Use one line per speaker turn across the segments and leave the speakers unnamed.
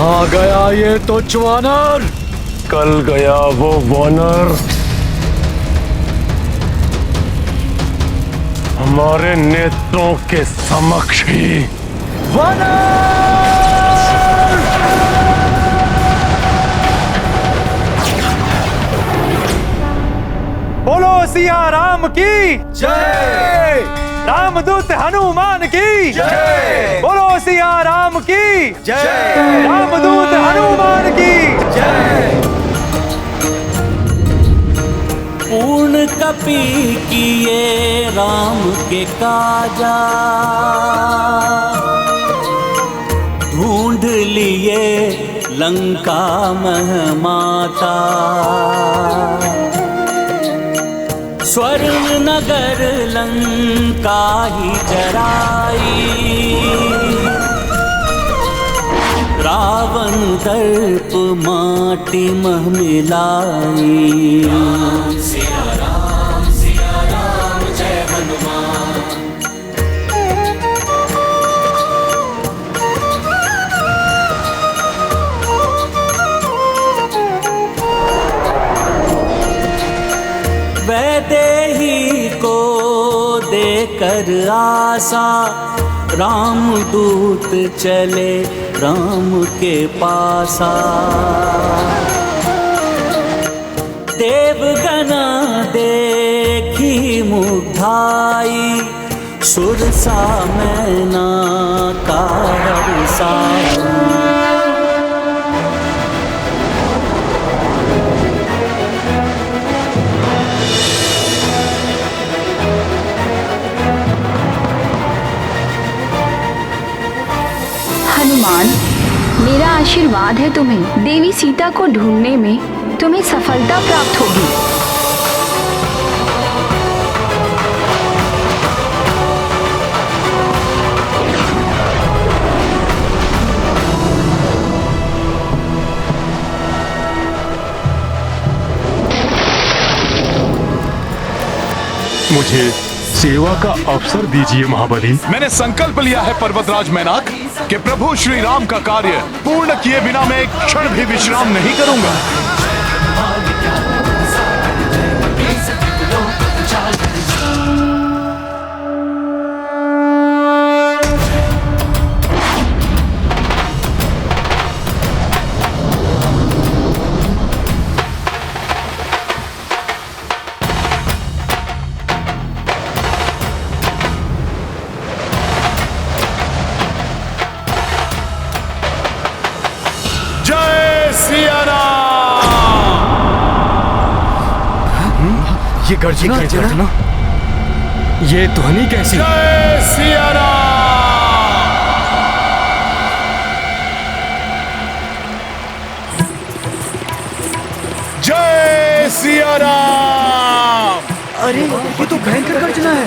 कहाँ गया ये तुच्छ वानर?
कल गया वो वानर हमारे नेत्रों के समक्ष ही।
वानर!
बोलो सिया राम की
जय!
रामदूत हनुमान की
जय!
बोलो सिया राम की
जय!
रामदूत हनुमान की
जय!
पूर्ण कपि किए राम के काजा, ढूंढ लिए लंका महमाता। स्वर्ण नगर लंका ही जराई, रावण दर्प माटी मह मिलाई। सिया राम जय हनुमान। वैदेही को देकर आशा, रामदूत चले राम के पासा। देवगना देखी मुग्धाई, सुरसा मैना का हर्षा।
हनुमान, मेरा आशीर्वाद है तुम्हें। देवी सीता को ढूंढने में तुम्हें सफलता प्राप्त होगी।
मुझे सेवा का अवसर दीजिए महाबली।
मैंने संकल्प लिया है पर्वतराज मैनाक कि प्रभु श्री राम का कार्य पूर्ण किए बिना मैं एक क्षण भी विश्राम नहीं करूंगा।
ये गर्जना? ये ध्वनि कैसी?
जय सिया राम! जय सिया राम!
अरे ये तो भयंकर गर्जना है।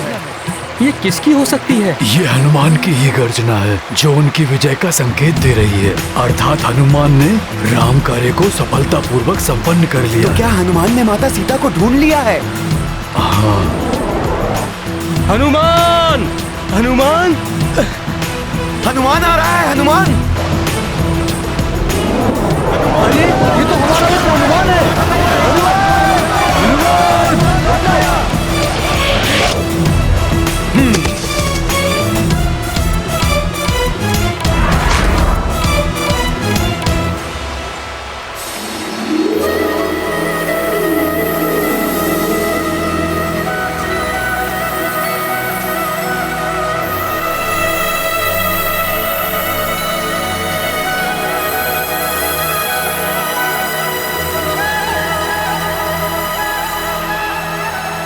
ये किसकी हो सकती है?
ये हनुमान की ही गर्जना है, जो उनकी विजय का संकेत दे रही है। अर्थात हनुमान ने राम कार्य को सफलतापूर्वक संपन्न कर लिया।
तो क्या हनुमान ने माता सीता को ढूंढ लिया है?
हाँ।
हनुमान! हनुमान!
हनुमान आ रहा है, हनुमान!
अरे ये तो हमारा हनुमान है।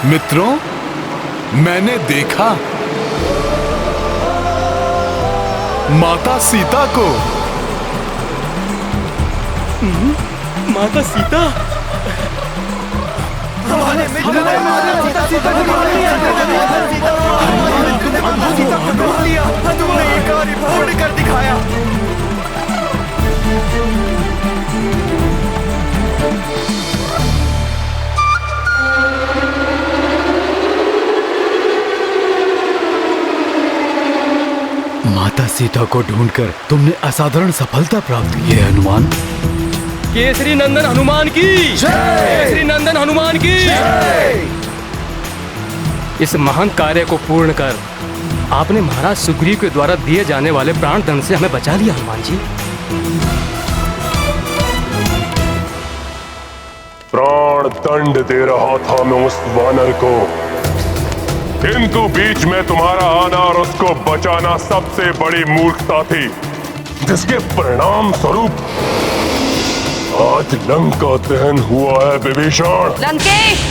मित्रों, मैंने देखा माता सीता को।
माता सीता?
तुमने ये कार्य पूर्ण कर दिखाया।
सीता को ढूंढकर तुमने असाधारण सफलता प्राप्त की है हनुमान।
केसरी नंदन हनुमान की केसरी नंदन हनुमान की इस महान कार्य को पूर्ण कर आपने महाराज सुग्रीव के द्वारा दिए जाने वाले प्राण दंड से हमें बचा लिया हनुमान जी।
प्राण दंड दे रहा था मैं उस वानर को, किंतु बीच में तुम्हारा आना और उसको बचाना सबसे बड़ी मूर्खता थी, जिसके परिणाम स्वरूप आज लंका दहन हुआ है विभीषण।
लंकेश,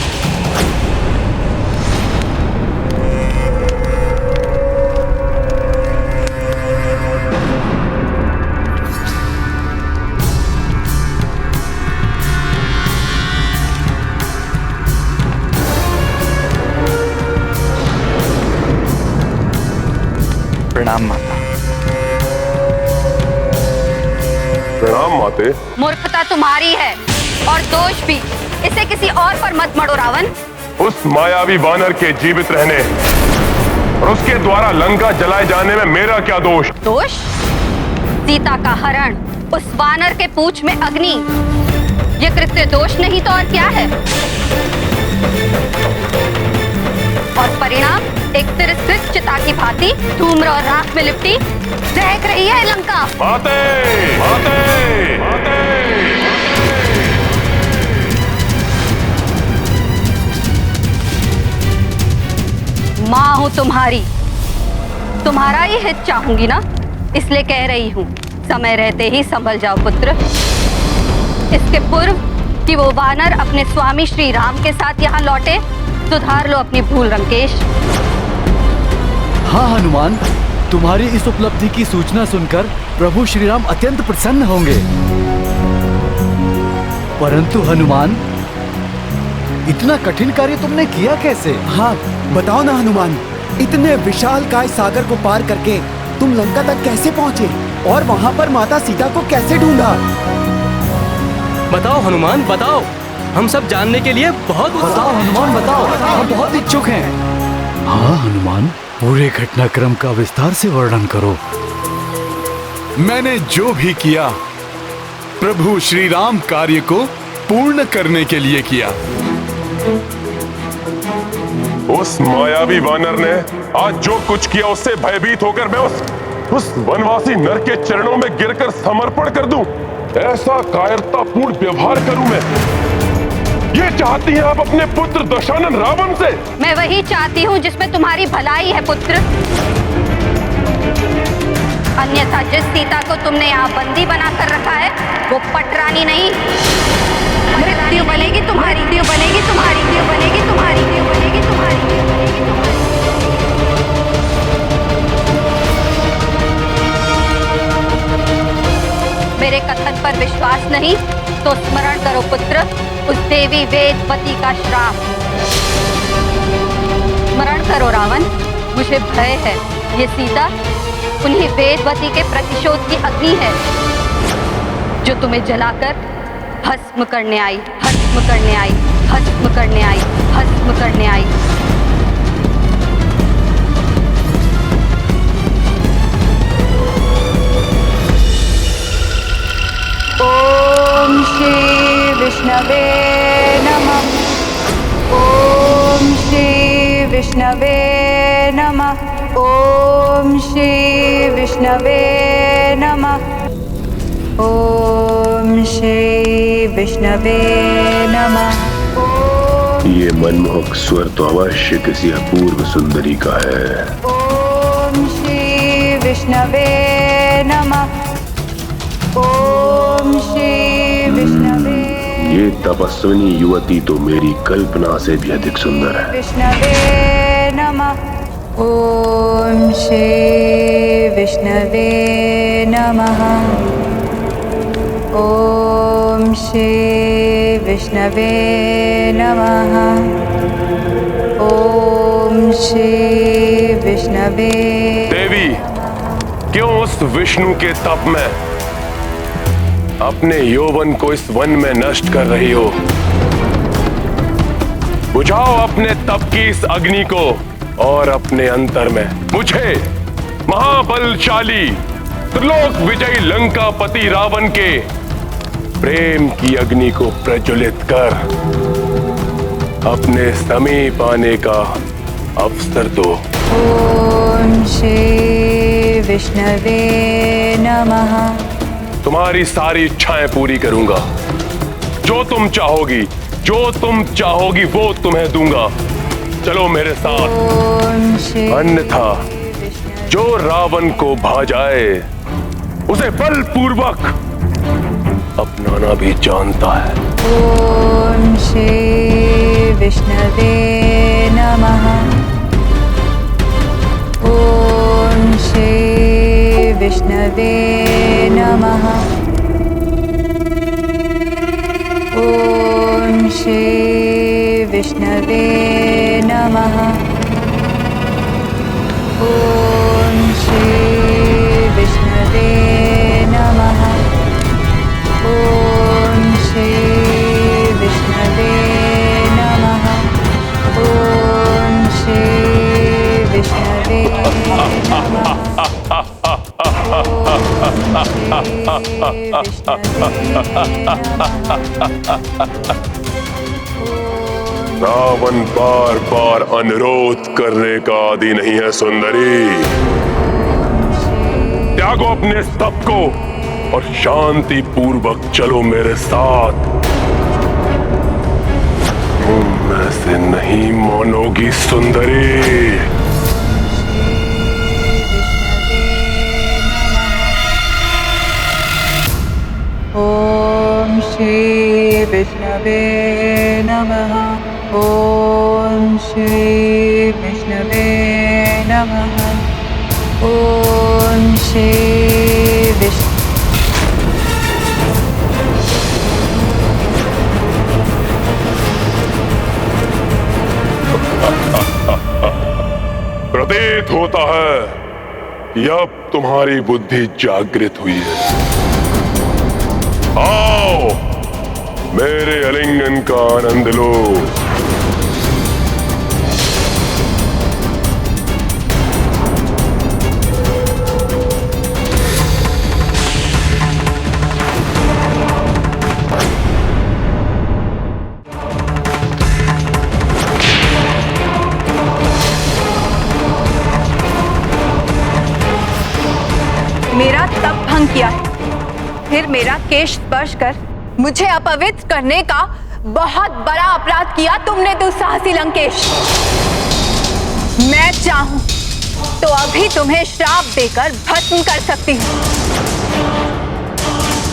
प्रणाम माता।
प्रणाम माते।
मूर्खता तुम्हारी है और दोष भी। इसे किसी और पर मत मढ़ो रावण।
उस मायावी वानर के जीवित रहने और उसके द्वारा लंका जलाए जाने में मेरा क्या दोष?
दोष? सीता का हरण, उस वानर के पूंछ में अग्नि, ये कृत्य दोष नहीं तो और क्या है? और परिणाम एक तिरस्कृत चिता की भांति धूम्र और राख में लिपटी दहक रही है लंका।
माते, माते, माते।
माँ हूँ तुम्हारी, तुम्हारा ही हित चाहूंगी ना, इसलिए कह रही हूँ समय रहते ही संभल जाओ पुत्र। इसके पूर्व कि वो वानर अपने स्वामी श्री राम के साथ यहाँ लौटे, सुधार लो अपनी भूल लंकेश।
हाँ हनुमान, तुम्हारी इस उपलब्धि की सूचना सुनकर प्रभु श्री राम अत्यंत प्रसन्न होंगे। परंतु हनुमान, इतना कठिन कार्य तुमने किया कैसे?
हाँ बताओ ना हनुमान, इतने विशाल काय सागर को पार करके तुम लंका तक कैसे पहुँचे और वहाँ पर माता सीता को कैसे ढूंढा?
बताओ हनुमान बताओ, हम सब जानने के लिए बहुत
बताओ हनुमान बताओ, हम बहुत इच्छुक हैं। हाँ हनुमान, पूरे घटनाक्रम का विस्तार से वर्णन करो।
मैंने जो भी किया प्रभु श्री राम कार्य को पूर्ण करने के लिए किया।
उस मायावी वानर ने आज जो कुछ किया उससे भयभीत होकर मैं उस वनवासी नर के चरणों में गिरकर समर्पण कर दूं? ऐसा कायरतापूर्ण व्यवहार करूं मैं? ये चाहती हैं आप अपने पुत्र दशानन रावण से?
मैं वही चाहती हूँ जिसमें तुम्हारी भलाई है पुत्र। अन्यथा जिस सीता को तुमने यहाँ बंदी बनाकर रखा है वो पटरानी नहीं, मृत्यु बनेगी तुम्हारी, मृत्यु बनेगी तुम्हारी, मृत्यु बनेगी तुम्हारी, मृत्यु बनेगी तुम्हारी, मृत्यु बनेगी तुम्हारी। मेरे कथन पर विश्वास नहीं तो स्मरण करो पुत्र उस देवी वेदवती का श्राप। स्मरण करो रावण, मुझे भय है ये सीता उन्हीं वेदवती के प्रतिशोध की अग्नि है जो तुम्हें जलाकर भस्म करने आई, भस्म करने आई, भस्म करने आई, भस्म करने आई। ओम श्री विष्णवे नमः। ओम श्री विष्णवे नमः। ओम श्री विष्णवे नमः। ओम श्री विष्णवे नमः।
ये मनमोहक स्वर तो अवश्य किसी अपूर्व सुंदरी का है।
ओम श्री विष्णवे नमः। ओम श्री विष्णवे।
ये तपस्विनी युवती तो मेरी कल्पना से भी अधिक सुंदर है।
विष्णवे नमः। ओम श्री विष्णवे नमः। ओम श्री विष्णवे नमः। ओम श्री विष्णवे।
देवी, क्यों उस विष्णु के तप में अपने यौवन को इस वन में नष्ट कर रही हो? बुझाओ अपने तप की इस अग्नि को और अपने अंतर में मुझे महाबलशाली त्रिलोक विजयी लंकापति रावण के प्रेम की अग्नि को प्रज्वलित कर अपने समीप आने का अवसर दो।
ओम श्री विष्णवे नमः।
तुम्हारी सारी इच्छाएं पूरी करूंगा। जो तुम चाहोगी वो तुम्हें दूंगा। चलो मेरे साथ, अन्यथा जो रावण को भा जाए उसे बलपूर्वक अपनाना भी जानता है।
ओम श्री विष्णवे नमः। ओम श्री विष्णवे नमः। ओम श्री विष्णवे नमः। ओम श्री विष्णवे नमः। ओम श्री विष्णवे नमः। ओम श्री विष्णवे नमः।
रावण बार बार अनुरोध करने का आदि नहीं है सुंदरी। त्यागो अपने स्तप को और शांति पूर्वक चलो मेरे साथ। तुम ऐसे नहीं मानोगी सुंदरी।
ओम श्री विष्णवे नमः। ओम श्री विष्णवे नमः। ओम श्री विष्णु।
प्रतीत होता है कि अब तुम्हारी बुद्धि जागृत हुई है। आओ मेरे आलिंगन का आनंद लो।
मेरा तप भंग किया है, फिर मेरा केश स्पर्श कर मुझे अपवित्र करने का बहुत बड़ा अपराध किया तुमने दुस्साहसी लंकेश। मैं चाहूं तो अभी तुम्हें श्राप देकर भस्म कर सकती हूं,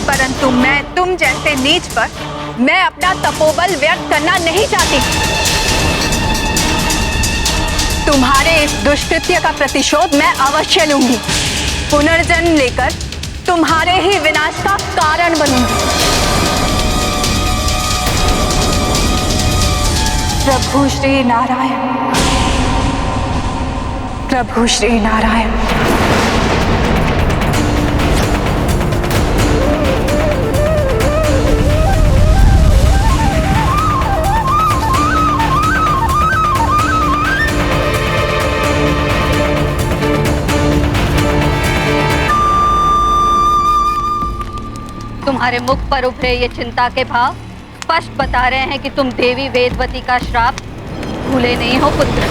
परंतु मैं तुम जैसे नीच पर मैं अपना तपोबल व्यक्त करना नहीं चाहती। तुम्हारे इस दुष्कृत्य का प्रतिशोध मैं अवश्य लूंगी। पुनर्जन्म लेकर तुम्हारे ही विनाश का कारण बनूंगी। प्रभु श्री नारायण। प्रभु श्री नारायण। तुम्हारे मुख पर उभरे ये चिंता के भाव स्पष्ट बता रहे हैं कि तुम देवी वेदवती का श्राप भूले नहीं हो पुत्र।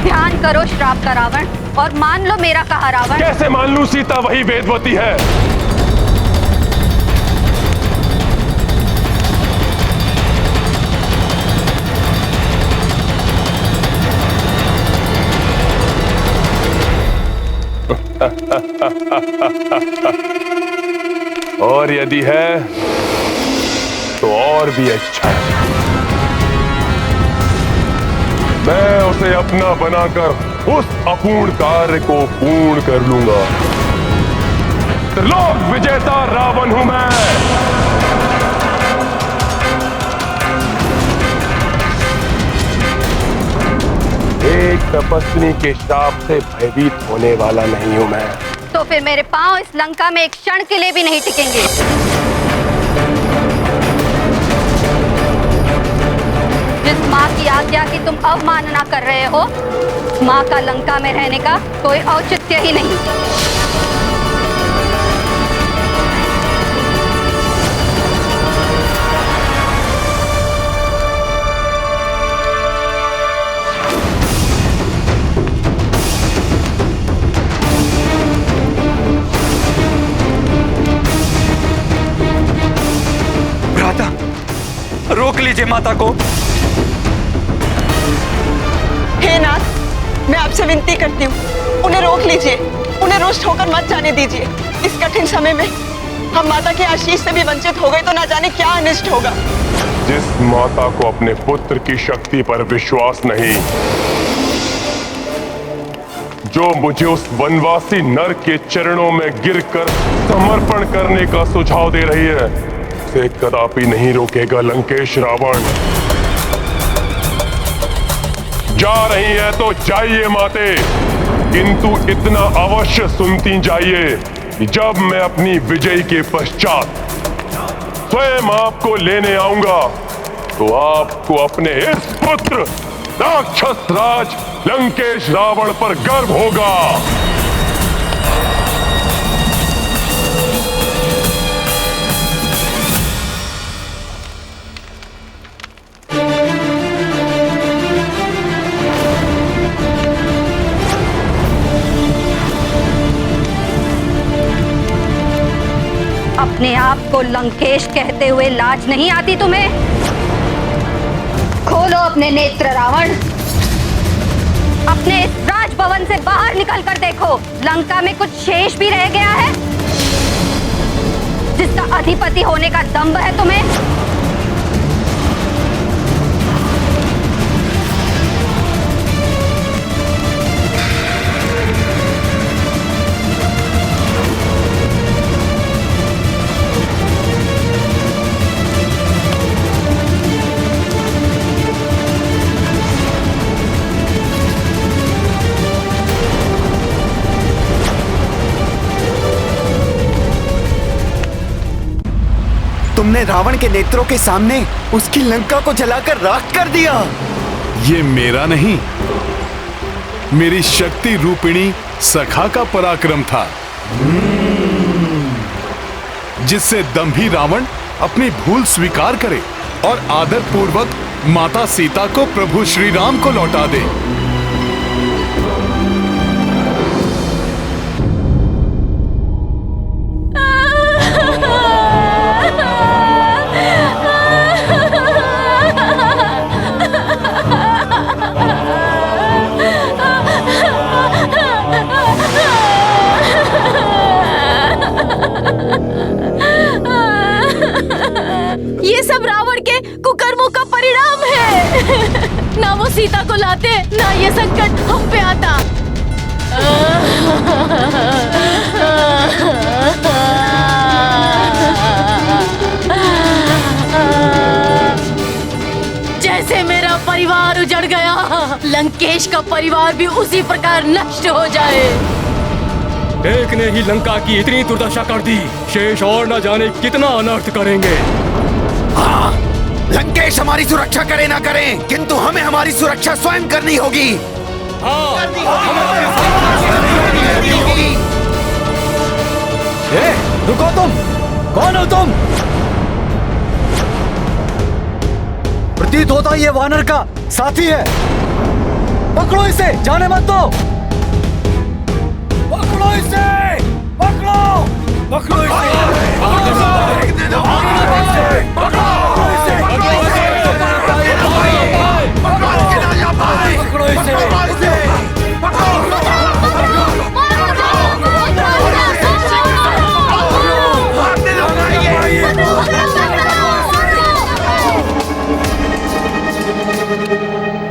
ध्यान करो श्राप का रावण और मान लो मेरा कहा रावण।
कैसे मान लूं? सीता वही वेदवती है। और यदि है तो और भी अच्छा है। मैं उसे अपना बनाकर उस अपूर्ण कार्य को पूर्ण कर लूंगा। त्रिलोक विजेता रावण हूं मैं। एक तपस्विनी के श्राप से भयभीत होने वाला नहीं हूं मैं।
तो फिर मेरे पांव इस लंका में एक क्षण के लिए भी नहीं टिकेंगे। जिस माँ की आज्ञा की तुम अवमानना कर रहे हो, माँ का लंका में रहने का कोई औचित्य ही नहीं।
भ्राता, रोक लीजिए माता को।
हे नाथ, मैं आपसे विनती करती हूँ, उन्हें रोक लीजिए, उन्हें रुष्ट होकर मत जाने दीजिए। इस कठिन समय में हम माता के आशीष से भी वंचित हो गए तो ना जाने क्या अनिष्ट होगा।
जिस माता को अपने पुत्र की शक्ति पर विश्वास नहीं, जो मुझे उस वनवासी नर के चरणों में गिरकर समर्पण करने का सुझाव दे रही है, उसे कदापि नहीं रोकेगा लंकेश रावण। जा रही है तो जाइए माते, किंतु इतना अवश्य सुनती जाइए कि जब मैं अपनी विजय के पश्चात स्वयं आपको लेने आऊंगा तो आपको अपने इस पुत्र राक्षस राज लंकेश रावण पर गर्व होगा।
अपने आप को लंकेश कहते हुए लाज नहीं आती तुम्हें? खोलो अपने नेत्र रावण, अपने इस राजभवन से बाहर निकल कर देखो, लंका में कुछ शेष भी रह गया है जिसका अधिपति होने का दंभ है तुम्हें?
तुमने रावण के नेत्रों के सामने उसकी लंका को जलाकर राख कर दिया।
ये मेरा नहीं, मेरी शक्ति रूपिणी सखा का पराक्रम था, जिससे दंभी रावण अपनी भूल स्वीकार करे और आदर पूर्वक माता सीता को प्रभु श्री राम को लौटा दे।
ये सब रावण के कुकर्मों का परिणाम है। ना वो सीता को लाते, ना ये संकट हम पे आता। जैसे मेरा परिवार उजड़ गया, लंकेश का परिवार भी उसी प्रकार नष्ट हो जाए।
एक ने ही लंका की इतनी दुर्दशा कर दी, शेष और न जाने कितना अनर्थ करेंगे।
हाँ, लंकेश हमारी सुरक्षा करे ना करे, किंतु हमें हमारी सुरक्षा स्वयं करनी होगी।
रुको तुम, कौन हो तुम? प्रतीत होता ये वानर का साथी है। पकड़ो इसे, जाने मत दो। पकड़ो इसे, पकड़ो, पकड़ो इसे,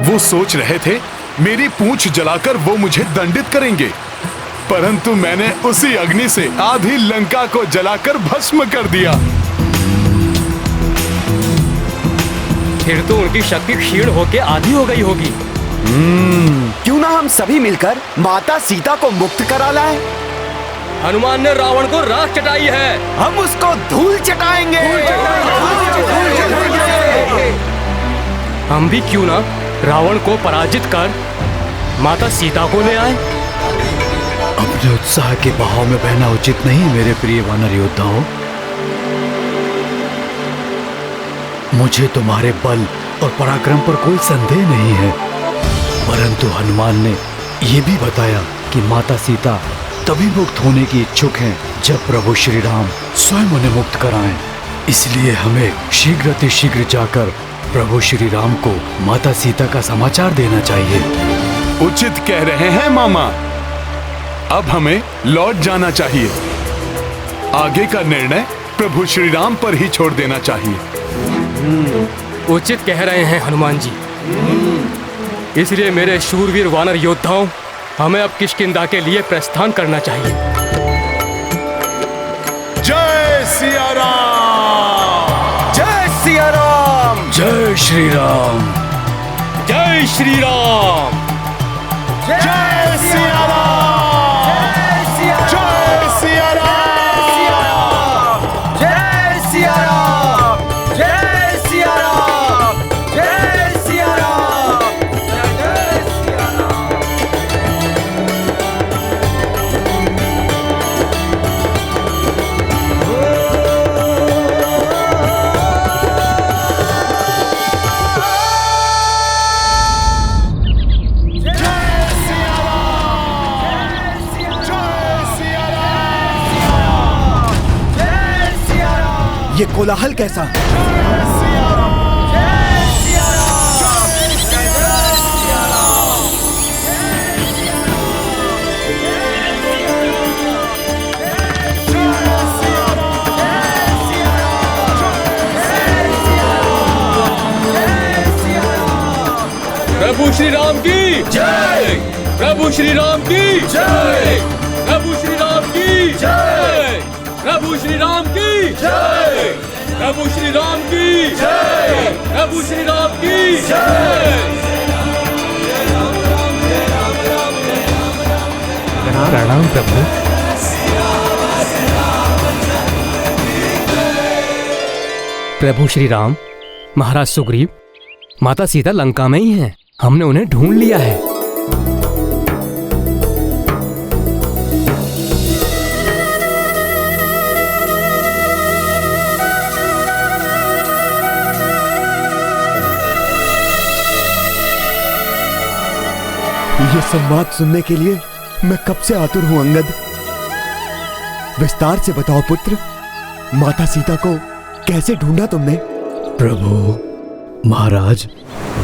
वो सोच रहे थे मेरी पूंछ जलाकर वो मुझे दंडित करेंगे, परंतु मैंने उसी अग्नि से आधी लंका को जलाकर भस्म कर दिया।
फिर तो उनकी शक्ति क्षीण होकर आधी हो गई होगी।
क्यों ना हम सभी मिलकर माता सीता को मुक्त करा लाएं?
हनुमान ने रावण को राख चटाई है,
हम उसको धूल चटाएंगे।
हम भी क्यों ना रावण को पराजित कर माता सीता को ले आए।
अपने उत्साह के बहाव में बहना उचित नहीं मेरे प्रिय वानर योद्धाओं। मुझे तुम्हारे बल और पराक्रम पर कोई संदेह नहीं है, परंतु हनुमान ने यह भी बताया कि माता सीता तभी मुक्त होने की इच्छुक हैं जब प्रभु श्री राम स्वयं उन्हें मुक्त कराएं। इसलिए हमें शीघ्र जाकर प्रभु श्री राम को माता सीता का समाचार देना चाहिए।
उचित कह रहे हैं मामा। अब हमें लौट जाना चाहिए। आगे का निर्णय प्रभु श्री राम पर ही छोड़ देना चाहिए।
उचित कह रहे हैं हनुमान जी। इसलिए मेरे शूरवीर वानर योद्धाओं, हमें अब किष्किंधा के लिए प्रस्थान करना चाहिए।
जय सिया राम!
जय सिया राम!
जय श्री राम!
जय श्री राम!
जय सिया राम! जय सिया राम!
जय सिया राम! जय सिया राम! जय सिया राम! जय सिया राम!
ये कोलाहल कैसा?
प्रभु श्री राम की जय! प्रभु श्री राम की जय! प्रभु श्री राम की जय! प्रभु श्री राम की जय! प्रभु श्री राम की जय! प्रभु श्री राम की जय! प्रणाम प्रभु। प्रभु श्री राम, महाराज सुग्रीव, माता सीता लंका में ही हैं। हमने उन्हें ढूंढ लिया है।
ये संवाद सुनने के लिए मैं कब से आतुर हूं अंगद। विस्तार से बताओ पुत्र, माता सीता को कैसे ढूंढा तुमने?
प्रभु, महाराज,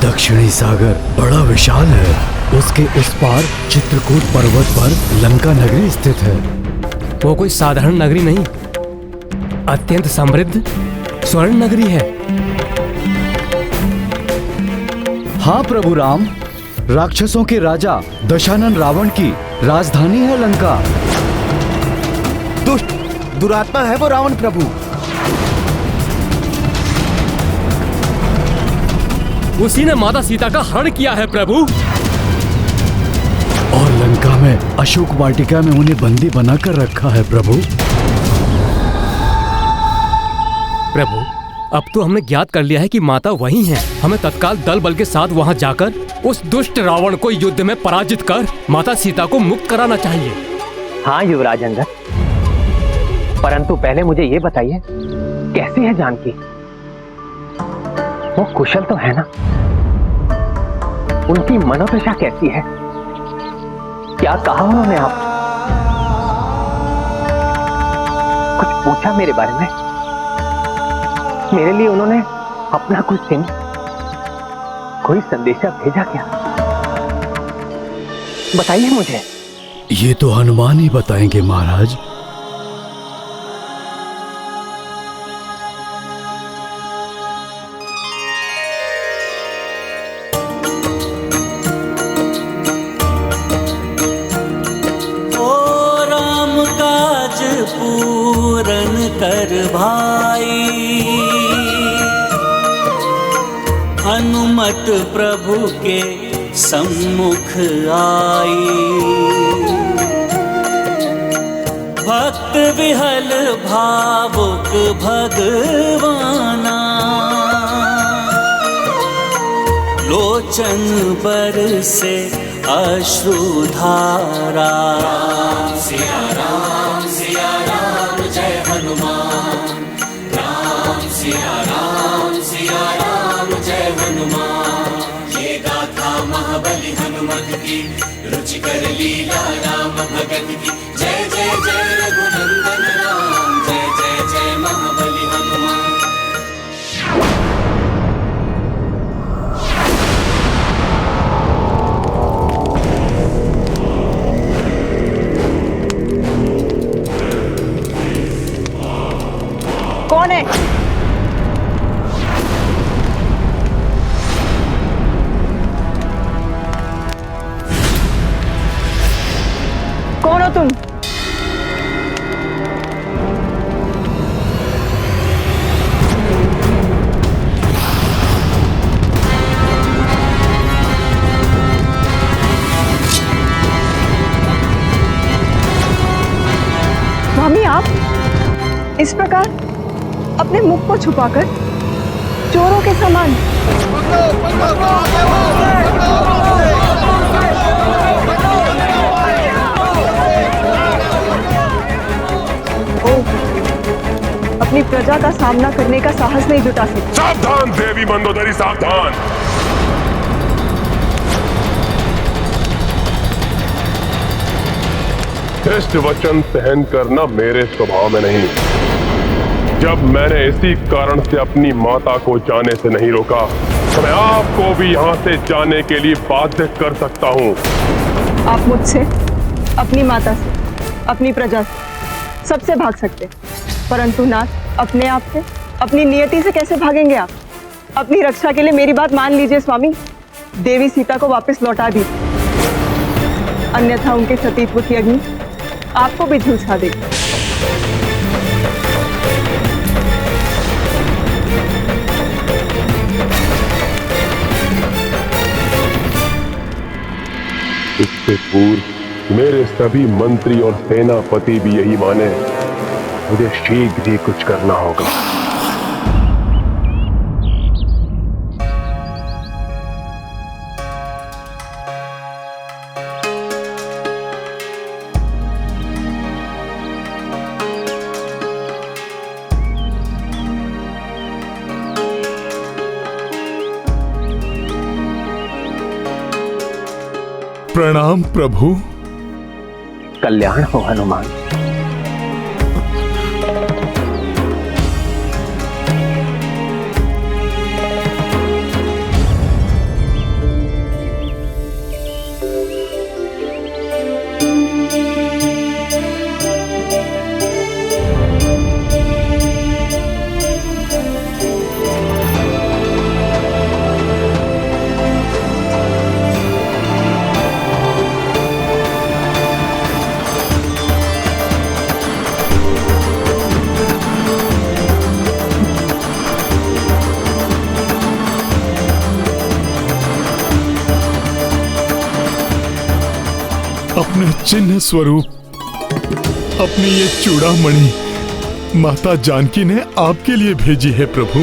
दक्षिणी सागर बड़ा विशाल है। उसके उस पार चित्रकूट पर्वत पर लंका नगरी स्थित है।
वो कोई साधारण नगरी नहीं, अत्यंत समृद्ध स्वर्ण नगरी है।
हाँ प्रभु राम, राक्षसों के राजा दशानन रावण की राजधानी है लंका।
दुष्ट दुरात्मा है वो रावण प्रभु।
उसी ने माता सीता का हरण किया है प्रभु।
और लंका में अशोक वाटिका में उन्हें बंदी बनाकर रखा है प्रभु।
प्रभु, अब तो हमने ज्ञात कर लिया है कि माता वही हैं। हमें तत्काल दल बल के साथ वहां जाकर उस दुष्ट रावण को युद्ध में पराजित कर माता सीता को मुक्त कराना चाहिए।
हाँ युवराज अंगद, परंतु पहले मुझे ये बताइए, कैसी है जानकी? वो कुशल तो है ना? उनकी मनोदशा कैसी है? क्या कहा उन्होंने आप? कुछ पूछा मेरे बारे में? मेरे लिए उन्होंने अपना कुछ चिन्ह, कोई संदेशा भेजा क्या? बताइए मुझे।
ये तो हनुमान ही बताएंगे महाराज।
कर भाई, हनुमत प्रभु के सम्मुख आई। भक्त विहल भावुक भगवाना, लोचन बर से अश्रुधारा। राम सिया राम जय हनुमान, राम सिया राम जय हनुमान। ये गाथा महाबली हनुमत की, रुचिकर लीला राम भगत की। जय जय जय रघुनंदन राम, जय जय जय महाबली हनुमान।
कौन है? कौन हो तुम? स्वामी, आप इस प्रकार अपने मुख को छुपाकर चोरों के समान। अपनी प्रजा का सामना करने का साहस नहीं जुटा सकते।
सावधान देवी मंदोदरी, सावधान। श्रेष्ठ वचन सहन करना मेरे स्वभाव में नहीं। जब मैंने इसी कारण से अपनी माता को जाने से नहीं रोका, तो मैं आपको भी यहाँ से जाने के लिए बाध्य कर सकता हूँ।
आप मुझसे, अपनी माता से, अपनी प्रजा से, सबसे भाग सकते, परंतु नाथ अपने आप से, अपनी नियति से कैसे भागेंगे आप? अपनी रक्षा के लिए मेरी बात मान लीजिए स्वामी। देवी सीता को वापस लौटा दी, अन्यथा उनके सतीत्व की अग्नि आपको भी झुलसा देगी।
इससे पूर्व मेरे सभी मंत्री और सेनापति भी यही माने, मुझे शीघ्र ही कुछ करना होगा।
प्रणाम प्रभु।
कल्याण हो हनुमान।
अपने चिन्ह स्वरूप अपनी ये चूड़ामणि माता जानकी ने आपके लिए भेजी है प्रभु।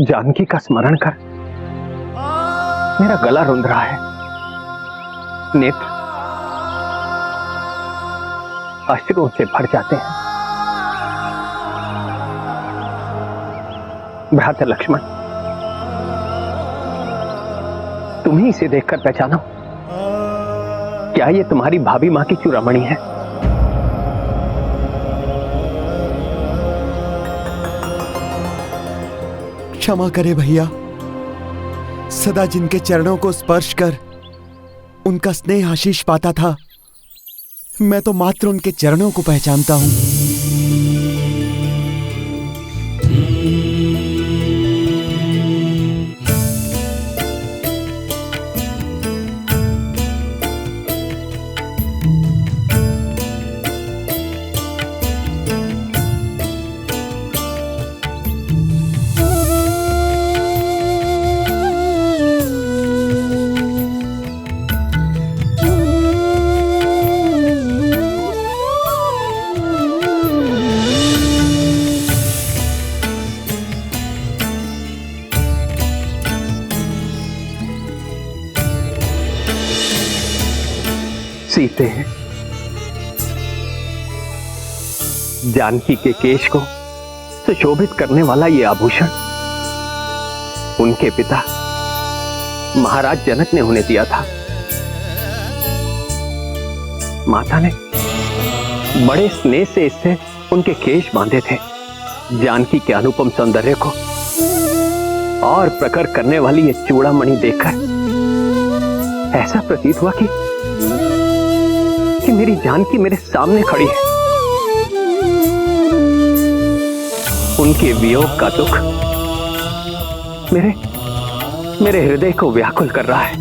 जानकी का स्मरण कर मेरा गला रुंध रहा है, नेत्र अश्रुओं से भर जाते हैं। भ्राता लक्ष्मण, तुम ही इसे देखकर पहचानो, क्या ये तुम्हारी भाभी मां की चूड़ामणि है?
क्षमा करे भैया, सदा जिनके चरणों को स्पर्श कर उनका स्नेह आशीष पाता था, मैं तो मात्र उनके चरणों को पहचानता हूं।
सीते हैं। जानकी के केश को सुशोभित करने वाला ये आभूषण उनके पिता महाराज जनक ने उन्हें दिया था। माता ने बड़े स्नेह से इससे उनके केश बांधे थे। जानकी के अनुपम सौंदर्य को और प्रखर करने वाली ये चूड़ामणि देखकर ऐसा प्रतीत हुआ कि मेरी जानकी मेरे सामने खड़ी है। उनके वियोग का दुख मेरे हृदय को व्याकुल कर रहा है।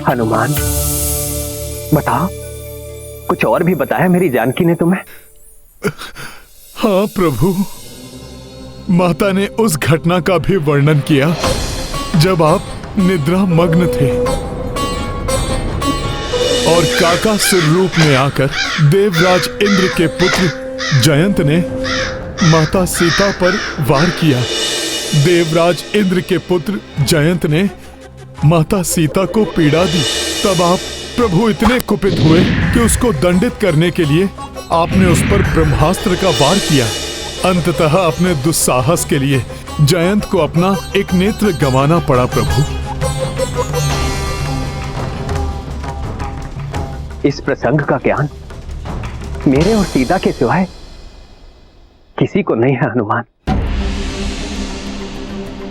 हनुमान, बताओ, कुछ और भी बताया मेरी जानकी ने तुम्हें?
हाँ प्रभु, माता ने उस घटना का भी वर्णन किया जब आप निद्रा मग्न थे और काका स्वरूप में आकर देवराज इंद्र के पुत्र जयंत ने माता सीता पर वार किया। देवराज इंद्र के पुत्र जयंत ने माता सीता को पीड़ा दी। तब आप प्रभु इतने कुपित हुए कि उसको दंडित करने के लिए आपने उस पर ब्रह्मास्त्र का वार किया। अंततः अपने दुस्साहस के लिए जयंत को अपना एक नेत्र गंवाना पड़ा। प्रभु,
इस प्रसंग का ज्ञान मेरे और सीता के सिवाय किसी को नहीं है हनुमान।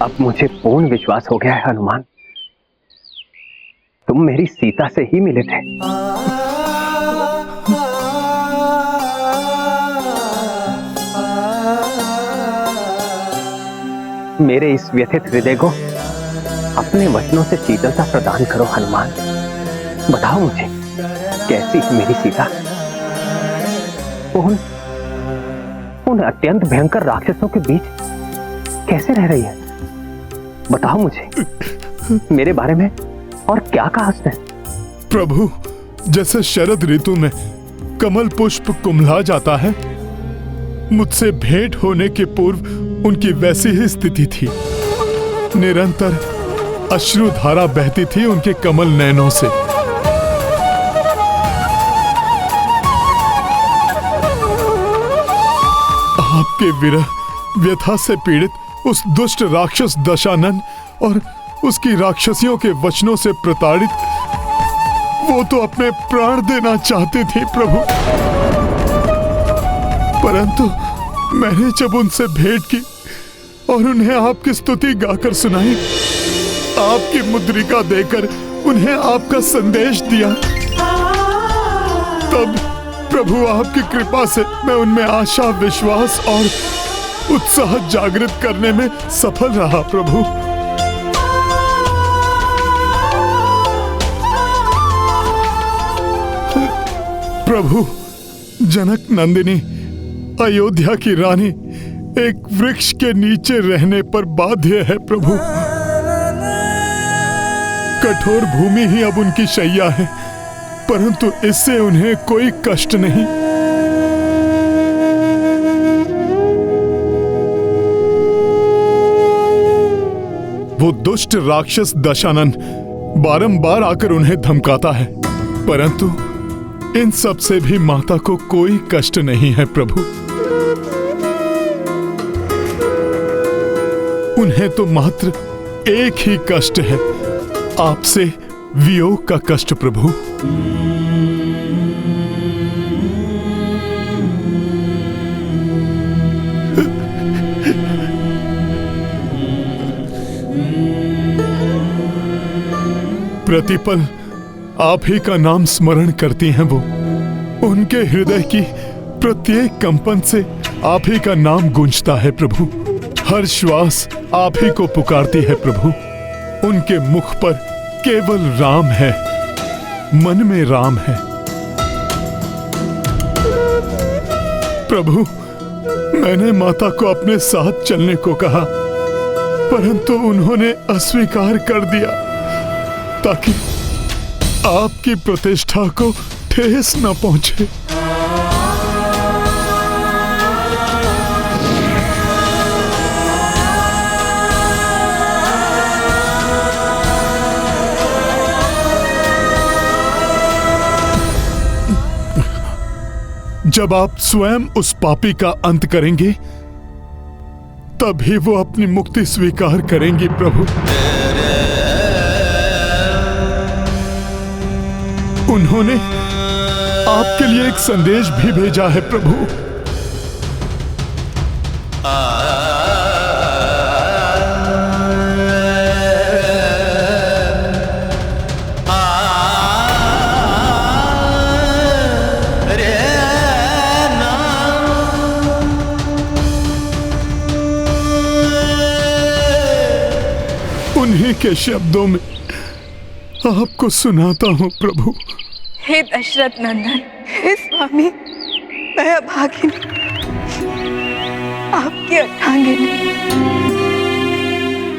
अब मुझे पूर्ण विश्वास हो गया है हनुमान, तुम मेरी सीता से ही मिले थे। मेरे इस व्यथित हृदय को अपने वचनों से शीतलता प्रदान करो हनुमान। बताओ मुझे, कैसी है मेरी सीता? उन अत्यंत भयंकर राक्षसों के बीच कैसे रह रही है? बताओ मुझे, मेरे बारे में और क्या कहा उसने?
प्रभु, जैसे शरद ऋतु में कमल पुष्प कुम्हला जाता है, मुझसे भेंट होने के पूर्व उनकी वैसी ही स्थिति थी। निरंतर अश्रुधारा बहती थी उनके कमल नयनों से। आपके विरह व्यथा से पीड़ित उस दुष्ट राक्षस दशानन और उसकी राक्षसियों के वचनों से प्रताड़ित वो तो अपने प्राण देना चाहते थे प्रभु, परंतु मैंने जब उनसे भेंट की और उन्हें आपकी स्तुति गाकर सुनाई, आपकी मुद्रिका देकर उन्हें आपका संदेश दिया, तब प्रभु आपकी कृपा से मैं उनमें आशा, विश्वास और उत्साह जागृत करने में सफल रहा। प्रभु, प्रभु, जनक नंदिनी अयोध्या की रानी एक वृक्ष के नीचे रहने पर बाध्य है। प्रभु, कठोर भूमि ही अब उनकी शैया है, परंतु इससे उन्हें कोई कष्ट नहीं। वो दुष्ट राक्षस दशानन बारंबार आकर उन्हें धमकाता है, परंतु इन सब से भी माता को कोई कष्ट नहीं है। प्रभु, उन्हें तो मात्र एक ही कष्ट है, आपसे वियोग का कष्ट। प्रभु, प्रतिपल आप ही का नाम स्मरण करती हैं वो। उनके हृदय की प्रत्येक कंपन से आप ही का नाम गूंजता है। प्रभु, हर श्वास आप ही को पुकारती है। प्रभु, उनके मुख पर केवल राम है, मन में राम है। प्रभु, मैंने माता को अपने साथ चलने को कहा, परंतु उन्होंने अस्वीकार कर दिया ताकि आपकी प्रतिष्ठा को ठेस न पहुंचे। जब आप स्वयं उस पापी का अंत करेंगे तभी वो अपनी मुक्ति स्वीकार करेंगी प्रभु। उन्होंने आपके लिए एक संदेश भी भेजा है प्रभु। उन्हीं के शब्दों में आपको सुनाता हूं प्रभु।
हे दशरथ नंदन, हे स्वामी, मैं अभागिनी, आपकी अर्धांगिनी,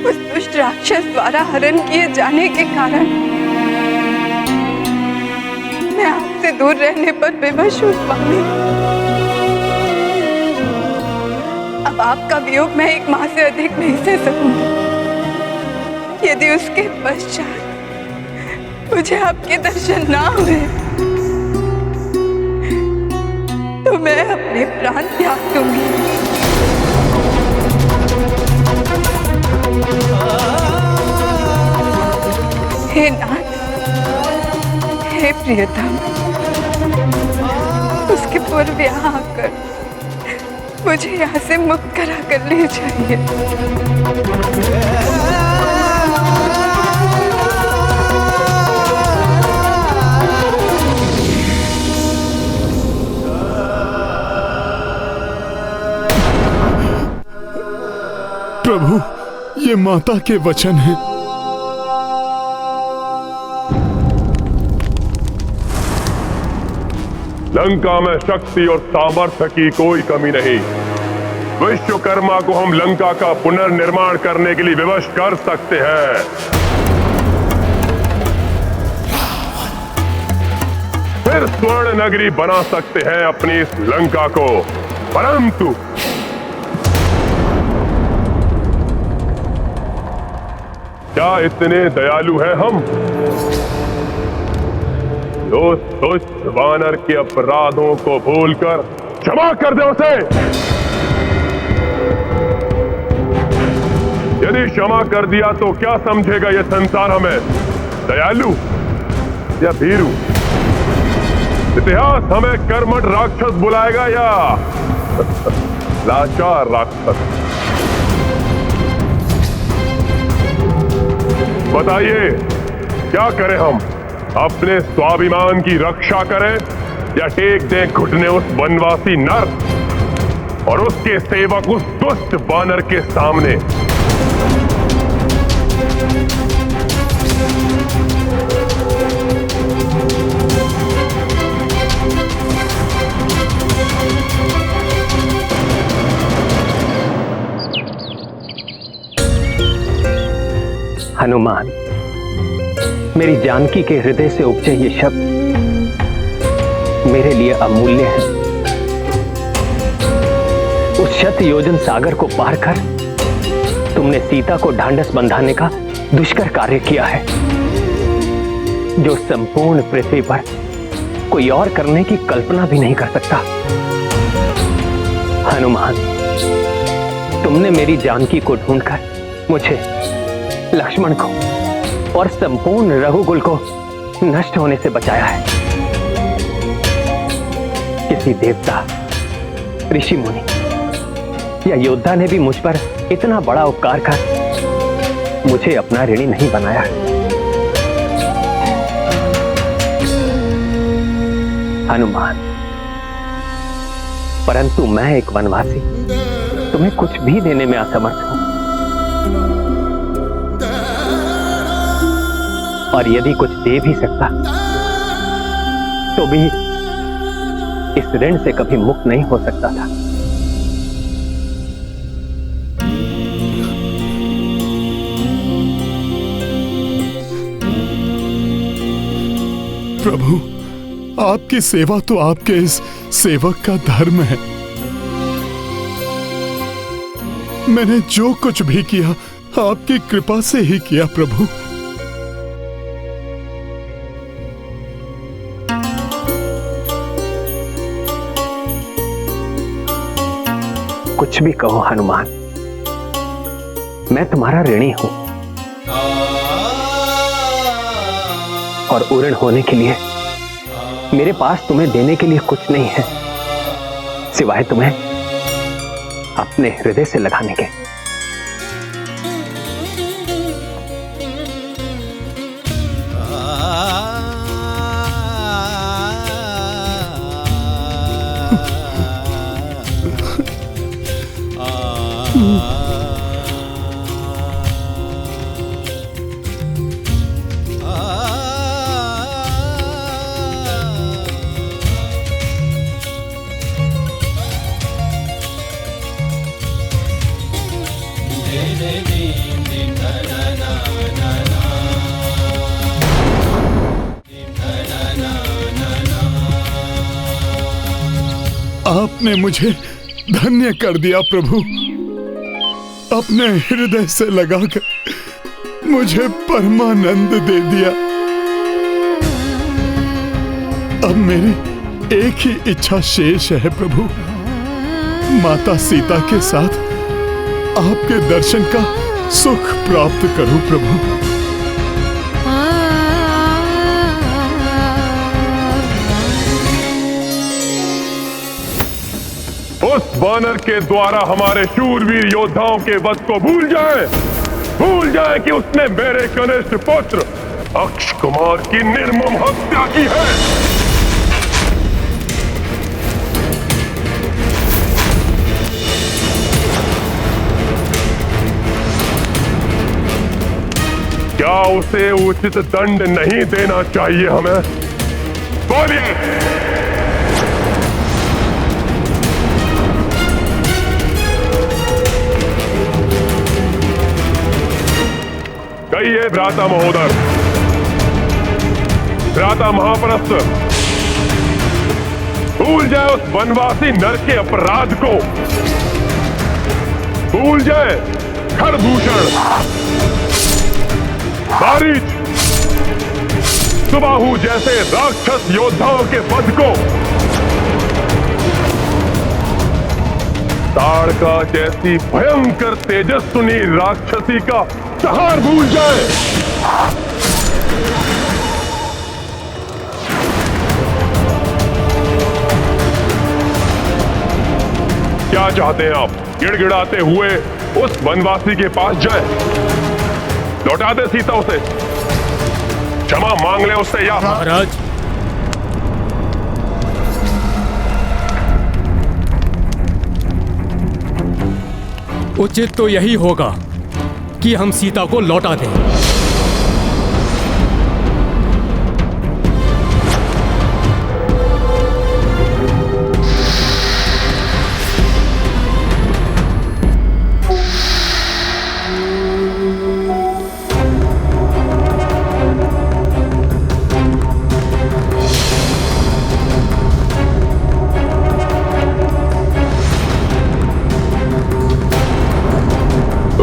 उस दुष्ट राक्षस द्वारा हरण किए जाने के कारण मैं आपसे दूर रहने पर विवश हूँ स्वामी। अब आपका वियोग मैं एक माह से अधिक नहीं सह सकूंगी। यदि उसके पश्चात मुझे आपके दर्शन ना हुए तो मैं अपने प्राण त्याग दूंगी। हे नाथ, हे प्रियतम, उसके पूर्व यहाँ आकर मुझे यहाँ से मुक्त करा कर ले जाइए।
प्रभु, ये माता के वचन हैं।
लंका में शक्ति और सामर्थ्य की कोई कमी नहीं। विश्वकर्मा को हम लंका का पुनर्निर्माण करने के लिए विवश कर सकते हैं। फिर स्वर्ण नगरी बना सकते हैं अपनी इस लंका को। परंतु क्या इतने दयालु हैं हम? जो दुष्ट वानर के अपराधों को भूलकर क्षमा कर दे उसे। यदि क्षमा कर दिया तो क्या समझेगा यह संसार हमें, दयालु या भीरू? इतिहास हमें कर्मठ राक्षस बुलाएगा या लाचार राक्षस? बताइए, क्या करें हम? अपने स्वाभिमान की रक्षा करें या टेक दें घुटने उस वनवासी नर और उसके सेवक उस दुष्ट वानर के सामने?
हनुमान, मेरी जानकी के हृदय से उपजे ये शब्द मेरे लिए अमूल्य है। उस शत योजन सागर को पार कर तुमने सीता को ढांढस बंधाने का दुष्कर कार्य किया है, जो संपूर्ण पृथ्वी पर कोई और करने की कल्पना भी नहीं कर सकता। हनुमान, तुमने मेरी जानकी को ढूंढकर मुझे, लक्ष्मण को और संपूर्ण रघुकुल को नष्ट होने से बचाया है। किसी देवता, ऋषि मुनि या योद्धा ने भी मुझ पर इतना बड़ा उपकार कर मुझे अपना ऋणी नहीं बनाया। हनुमान, परंतु मैं एक वनवासी तुम्हें कुछ भी देने में असमर्थ हूं, और यदि कुछ दे भी सकता तो भी इस ऋण से कभी मुक्त नहीं हो सकता था।
प्रभु, आपकी सेवा तो आपके इस सेवक का धर्म है। मैंने जो कुछ भी किया आपकी कृपा से ही किया प्रभु।
कुछ भी कहो हनुमान, मैं तुम्हारा ऋणी हूं और ऊऋण होने के लिए मेरे पास तुम्हें देने के लिए कुछ नहीं है सिवाय तुम्हें अपने हृदय से लगाने के।
आपने मुझे धन्य कर दिया प्रभु, अपने हृदय से लगाकर मुझे परमानंद दे दिया। अब मेरी एक ही इच्छा शेष है प्रभु, माता सीता के साथ आपके दर्शन का सुख प्राप्त करूं प्रभु।
उस वानर के द्वारा हमारे शूरवीर योद्धाओं के वध को भूल जाए कि उसने मेरे कनिष्ठ पुत्र अक्ष कुमार की निर्मम हत्या की है। क्या उसे उचित दंड नहीं देना चाहिए हमें? बोलिए। कहिए भ्राता महोदर, भ्राता महाप्रस्थ, भूल जाए उस वनवासी नर के अपराध को, भूल जाए खरदूषण, मारीच, सुबाहु जैसे राक्षस योद्धाओं के वध को, ताड़का जैसी भयंकर तेजस्विनी राक्षसी का संहार भूल जाए। क्या चाहते हैं आप? गिड़गिड़ाते हुए उस वनवासी के पास जाएं, लौटा दे सीता उसे, क्षमा मांग ले उससे या
महाराज, उचित तो यही होगा कि हम सीता को लौटा दें।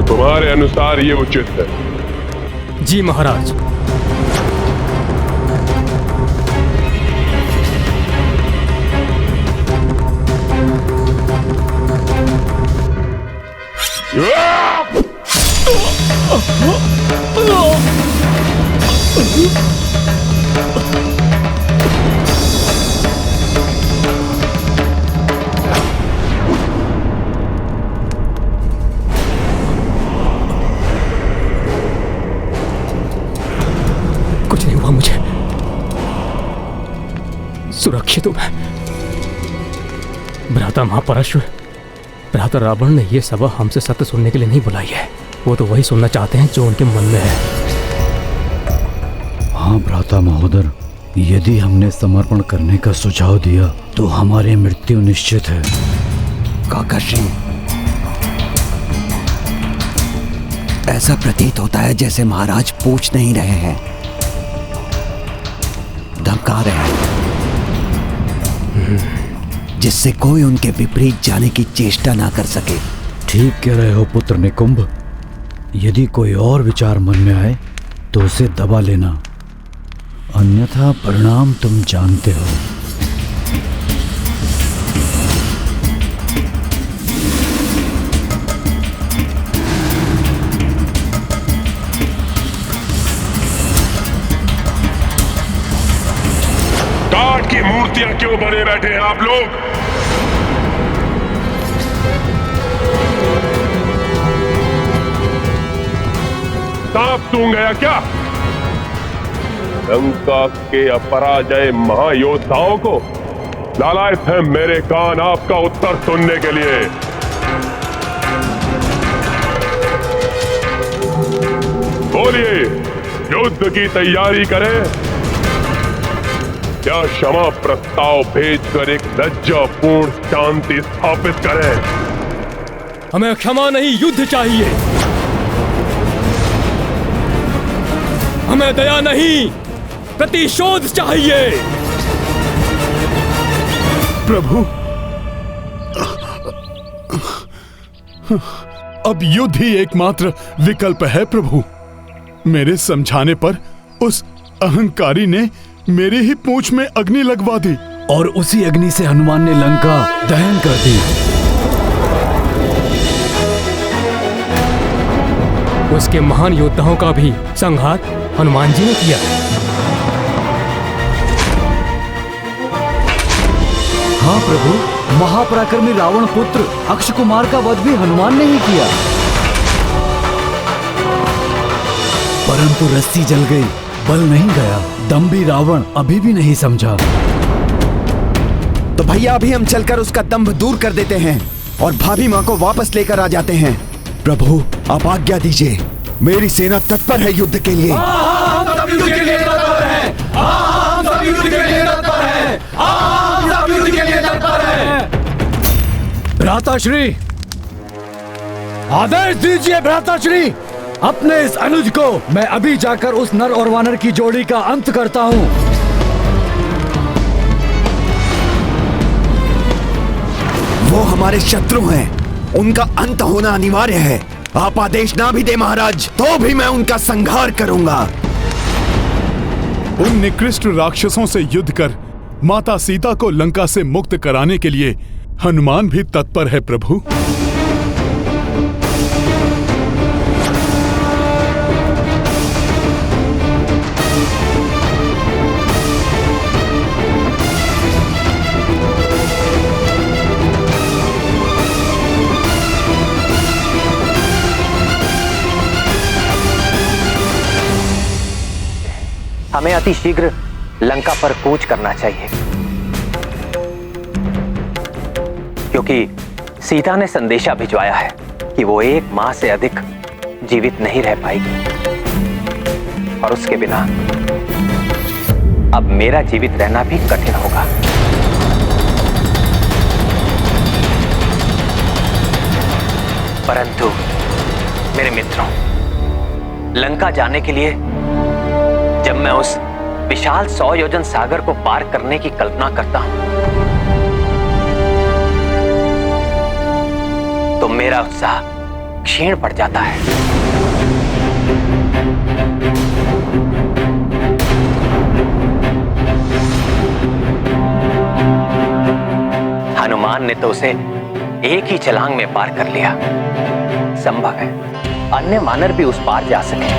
तुम्हारे अनुसार ये उचित है?
जी महाराज। कुछ नहीं हुआ मुझे, सुरक्षित हूं मैं। भ्राता महापराशर, भ्राता रावण ने यह सभा हमसे सत्य सुनने के लिए नहीं बुलाई है। वो तो वही सुनना चाहते हैं जो उनके मन में है।
हाँ भ्राता महोदर, यदि हमने समर्पण करने का सुझाव दिया तो हमारी मृत्यु निश्चित है।
काका श्री, ऐसा प्रतीत होता है जैसे महाराज पूछ नहीं रहे हैं, धमका रहे हैं, जिससे कोई उनके विपरीत जाने की चेष्टा ना कर सके।
ठीक कह रहे हो पुत्र निकुंभ। यदि कोई और विचार मन में आए तो उसे दबा लेना, अन्यथा परिणाम तुम जानते हो।
की मूर्तियां क्यों बने बैठे हैं आप लोग? सांप सूंघ गया क्या? लंका के अपराजय महायोद्धाओं को लालायत है मेरे कान आपका उत्तर सुनने के लिए। बोलिए, युद्ध की तैयारी करें या क्षमा प्रस्ताव भेजकर एक लज्जापूर्ण शांति स्थापित करें?
हमें क्षमा नहीं, युद्ध चाहिए। हमें दया नहीं, प्रतिशोध चाहिए।
प्रभु, अब युद्ध ही एकमात्र विकल्प है प्रभु। मेरे समझाने पर उस अहंकारी ने मेरी ही पूंछ में अग्नि लगवा दी
और उसी अग्नि से हनुमान ने लंका दहन कर दी।
उसके महान योद्धाओं का भी संहार हनुमान जी ने किया।
हाँ प्रभु, महापराक्रमी रावण पुत्र अक्ष कुमार का वध भी हनुमान ने ही किया। परंतु रस्सी जल गई, बल नहीं गया, दम भी रावण अभी भी नहीं समझा।
तो भैया अभी हम चलकर उसका दंभ दूर कर देते हैं और भाभी माँ को वापस लेकर आ जाते हैं। प्रभु आप आज्ञा दीजिए, मेरी सेना तत्पर है युद्ध के लिए।
भ्राताश्री, आदेश दीजिए भ्राताश्री। अपने इस अनुज को मैं अभी जाकर उस नर और वानर की जोड़ी का अंत करता हूँ।
वो हमारे शत्रु हैं, उनका अंत होना अनिवार्य है। आप आदेश ना भी दे महाराज, तो भी मैं उनका संहार करूंगा।
उन निकृष्ट राक्षसों से युद्ध कर माता सीता को लंका से मुक्त कराने के लिए हनुमान भी तत्पर है प्रभु।
हमें अति शीघ्र लंका पर कूच करना चाहिए, क्योंकि सीता ने संदेशा भिजवाया है कि वो 1 माह से अधिक जीवित नहीं रह पाएगी और उसके बिना अब मेरा जीवित रहना भी कठिन होगा। परंतु मेरे मित्रों, लंका जाने के लिए जब मैं उस विशाल 100 योजन सागर को पार करने की कल्पना करता हूं, तो मेरा उत्साह क्षीण पड़ जाता है। हनुमान ने तो उसे एक ही छलांग में पार कर लिया। संभव है अन्य वानर भी उस पार जा सके,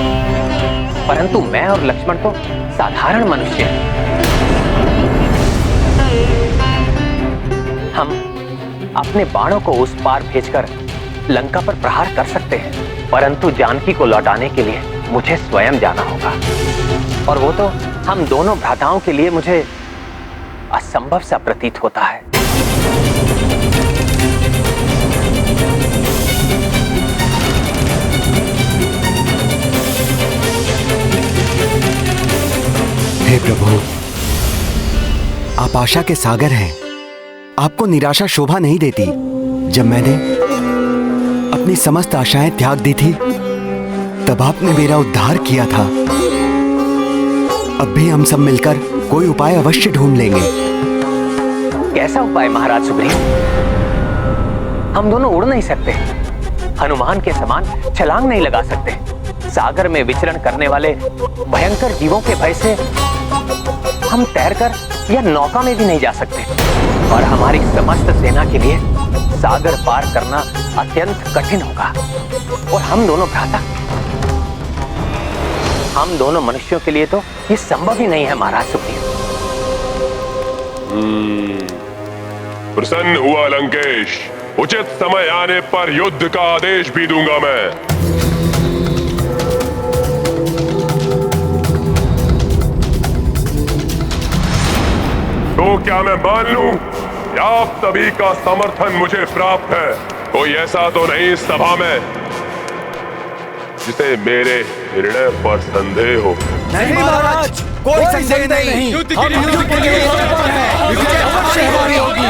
परंतु मैं और लक्ष्मण तो साधारण मनुष्य हैं। हम अपने बाणों को उस पार भेजकर लंका पर प्रहार कर सकते हैं, परंतु जानकी को लौटाने के लिए मुझे स्वयं जाना होगा, और वो तो हम दोनों भ्राताओं के लिए मुझे असंभव सा प्रतीत होता है।
हे प्रभु, आप आशा के सागर हैं। आपको निराशा शोभा नहीं देती। जब मैंने अपनी समस्त आशाएं त्याग दी थी, तब आपने मेरा उद्धार किया था। अब भी हम सब मिलकर कोई उपाय अवश्य ढूंढ लेंगे।
कैसा उपाय महाराज सुग्रीव? हम दोनों उड़ नहीं सकते, हनुमान के समान छलांग नहीं लगा सकते, सागर में विचरण करने वाले भयंकर जीवों के भय से हम तैरकर या नौका में भी नहीं जा सकते, और हमारी समस्त सेना के लिए सागर पार करना अत्यंत कठिन होगा। और हम दोनों भ्राता, हम दोनों मनुष्यों के लिए तो ये संभव ही नहीं है महाराज सुग्रीव।
प्रसन्न हुआ लंकेश। उचित समय आने पर युद्ध का आदेश भी दूंगा मैं। तो क्या मैं मान लूं कि आप सभी का समर्थन मुझे प्राप्त है? कोई ऐसा तो नहीं इस सभा में जिसे मेरे निर्णय पर संदेह हो?
नहीं महाराज, कोई संदेह नहीं।
युद्ध के लिए
विजय अवश्य हमारी होगी।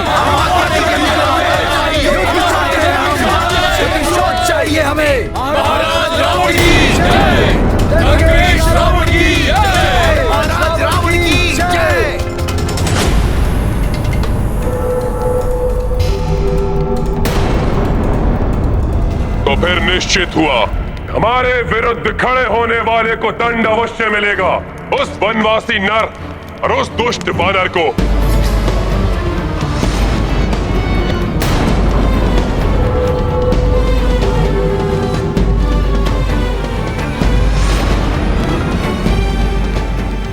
प्रतिशोध चाहिए हमें।
महाराज रावण की जय। लंकेश रावण की जय।
महाराज रावण की जय।
तो फिर निश्चित हुआ, हमारे विरुद्ध खड़े होने वाले को दंड अवश्य मिलेगा। उस वनवासी नर और उस दुष्ट वानर को।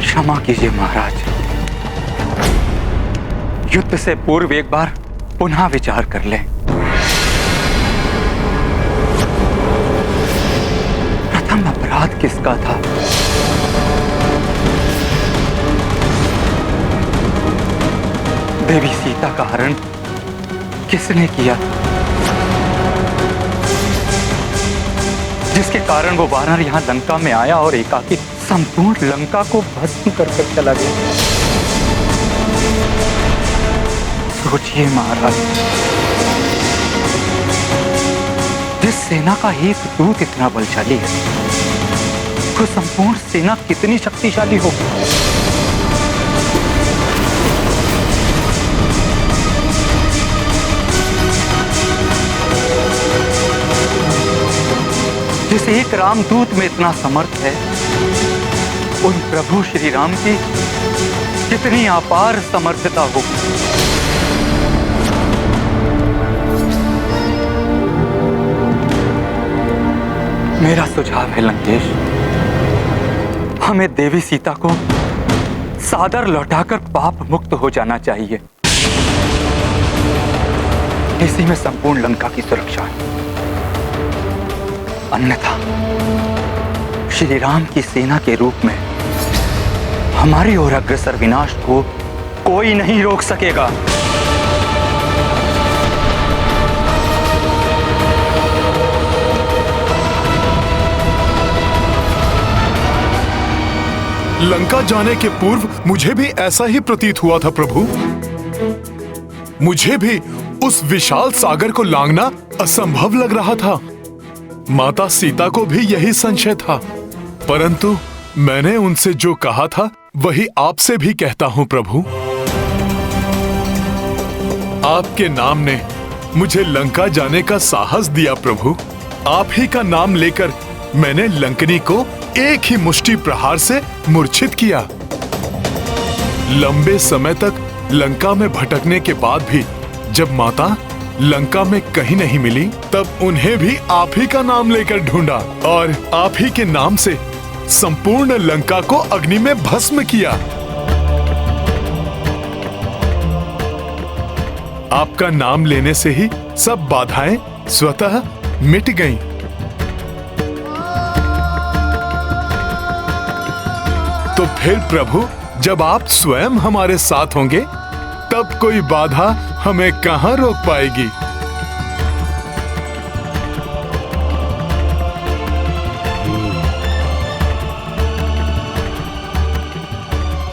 क्षमा कीजिए महाराज, युद्ध से पूर्व एक बार पुनः विचार कर लें। प्रथम अपराध किसका था? देवी सीता का हरण किसने किया, जिसके कारण वो वानर यहां लंका में आया और एकाकी संपूर्ण लंका को भस्म कर चला गया? सोचिए महाराज, जिस सेना का एक दूत इतना बलशाली है, तो संपूर्ण सेना कितनी शक्तिशाली होगी। जिस एक रामदूत में इतना समर्थ है, उन प्रभु श्री राम की कितनी अपार समर्थता होगी। मेरा सुझाव है लंकेश, हमें देवी सीता को सादर लौटाकर पाप मुक्त हो जाना चाहिए। इसी में संपूर्ण लंका की सुरक्षा है। अन्यथा श्री राम की सेना के रूप में हमारी ओर अग्रसर विनाश को कोई नहीं रोक सकेगा।
लंका जाने के पूर्व मुझे भी ऐसा ही प्रतीत हुआ था प्रभु। मुझे भी उस विशाल सागर को लांघना असंभव लग रहा था। माता सीता को भी यही संशय था, परंतु मैंने उनसे जो कहा था वही आपसे भी कहता हूं प्रभु। आपके नाम ने मुझे लंका जाने का साहस दिया प्रभु। आप ही का नाम लेकर मैंने लंकनी को एक ही मुष्टि प्रहार से मूर्छित किया। लंबे समय तक लंका में भटकने के बाद भी जब माता लंका में कहीं नहीं मिली, तब उन्हें भी आप ही का नाम लेकर ढूंढा और आप ही के नाम से संपूर्ण लंका को अग्नि में भस्म किया। आपका नाम लेने से ही सब बाधाएं स्वतः मिट गईं। तो फिर प्रभु, जब आप स्वयं हमारे साथ होंगे, तब कोई बाधा हमें कहां रोक पाएगी।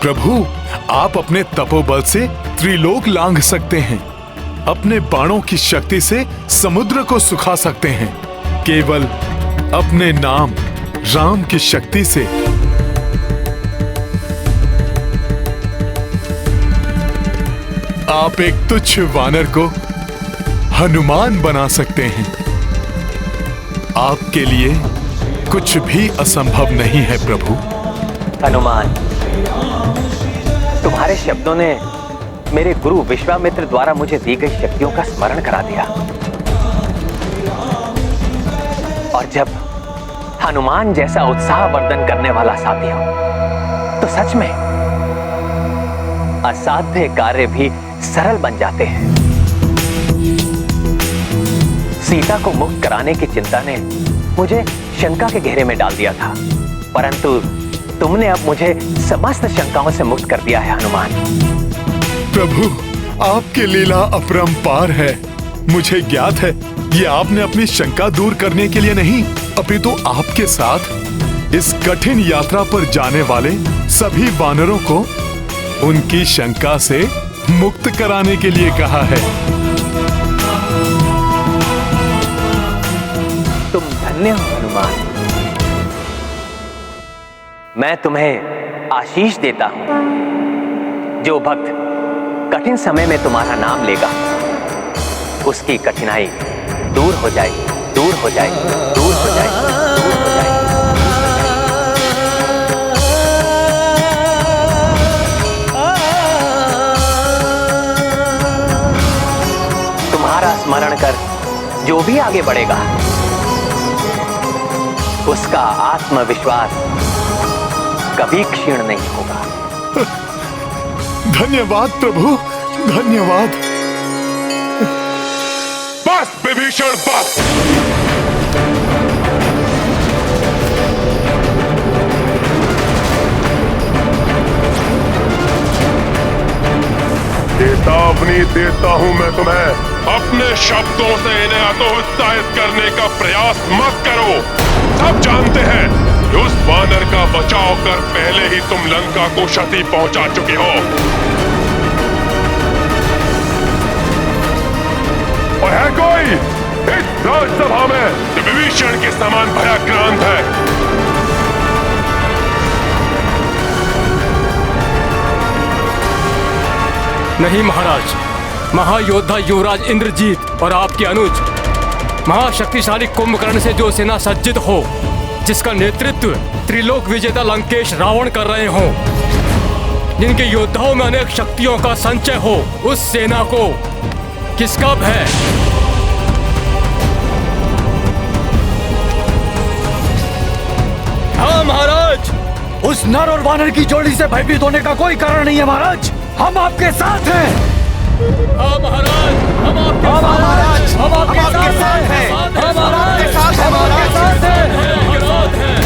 प्रभु, आप अपने तपोबल से त्रिलोक लांघ सकते हैं। अपने बाणों की शक्ति से समुद्र को सुखा सकते हैं। केवल अपने नाम राम की शक्ति से। आप एक तुच्छ वानर को हनुमान बना सकते हैं। आपके लिए कुछ भी असंभव नहीं है प्रभु।
हनुमान, तुम्हारे शब्दों ने मेरे गुरु विश्वामित्र द्वारा मुझे दी गई शक्तियों का स्मरण करा दिया। और जब हनुमान जैसा उत्साहवर्धन करने वाला साथी हो, तो सच में असाध्य कार्य भी सरल बन जाते हैं। सीता को मुक्त कराने की चिंता ने मुझे शंका के घेरे में डाल दिया था, परंतु तुमने अब मुझे समस्त शंकाओं से मुक्त कर दिया है हनुमान।
प्रभु, आपकी लीला अपरंपार है। मुझे ज्ञात है ये आपने अपनी शंका दूर करने के लिए नहीं, अपितु आपके साथ इस कठिन यात्रा पर जाने वाले सभी वानरों को उनकी शंका से मुक्त कराने के लिए कहा है।
तुम धन्य हो हनुमान। मैं तुम्हें आशीष देता हूं। जो भक्त कठिन समय में तुम्हारा नाम लेगा उसकी कठिनाई दूर हो जाएगी, दूर हो जाएगी, दूर हो जाएगी, दूर हो जाएगी। तुम्हारा स्मरण कर जो भी आगे बढ़ेगा उसका आत्मविश्वास कभी क्षीण नहीं होगा।
धन्यवाद प्रभु, धन्यवाद।
बस विभीषण, बस। चेतावनी देता हूं मैं तुम्हें, अपने शब्दों से इन्हें हतोत्साहित करने का प्रयास मत करो। सब जानते हैं कि उस वानर का बचाव कर पहले ही तुम लंका को क्षति पहुंचा चुके हो। और है कोई इस राजसभा में जो विभीषण के समान भयाक्रांत है?
नहीं महाराज, महायोद्धा युवराज इंद्रजीत और आपके अनुज महाशक्तिशाली कुंभकर्ण से जो सेना सज्जित हो, जिसका नेतृत्व त्रिलोक विजेता लंकेश रावण कर रहे हो, जिनके योद्धाओं में अनेक शक्तियों का संचय हो, उस सेना को किसका भय?
हाँ महाराज, उस नर और वानर की जोड़ी से भयभीत होने का कोई कारण नहीं है महाराज। हम आपके साथ हैं।
हाँ महाराज, हम आपके
महाराज, हम आपके साथ हैं। हम आपके साथ हैं, हमारे साथ हैं।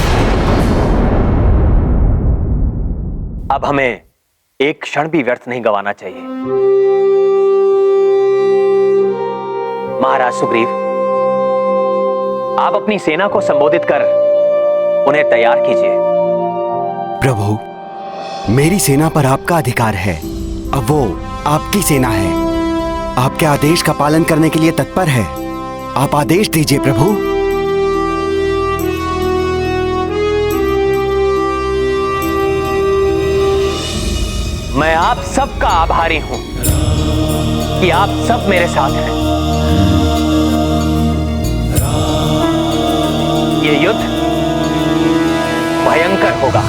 अब हमें एक क्षण भी व्यर्थ नहीं गंवाना चाहिए। महाराज सुग्रीव, आप अपनी सेना को संबोधित कर उन्हें तैयार कीजिए।
प्रभु, मेरी सेना पर आपका अधिकार है। अब वो आपकी सेना है, आपके आदेश का पालन करने के लिए तत्पर है। आप आदेश दीजिए प्रभु।
मैं आप सबका आभारी हूं कि आप सब मेरे साथ हैं। ये युद्ध भयंकर होगा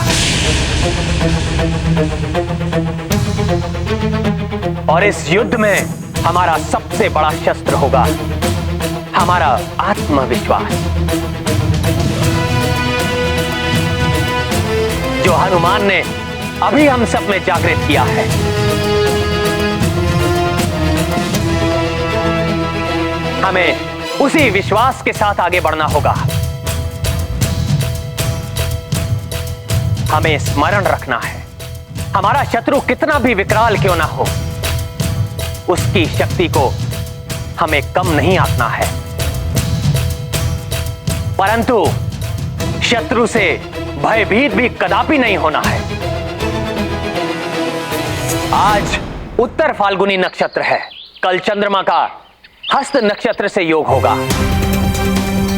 और इस युद्ध में हमारा सबसे बड़ा शस्त्र होगा हमारा आत्मविश्वास, जो हनुमान ने अभी हम सब में जागृत किया है। हमें उसी विश्वास के साथ आगे बढ़ना होगा। हमें स्मरण रखना है, हमारा शत्रु कितना भी विकराल क्यों ना हो, उसकी शक्ति को हमें कम नहीं आंकना है, परंतु शत्रु से भयभीत भी कदापि नहीं होना है। आज उत्तर फाल्गुनी नक्षत्र है, कल चंद्रमा का हस्त नक्षत्र से योग होगा,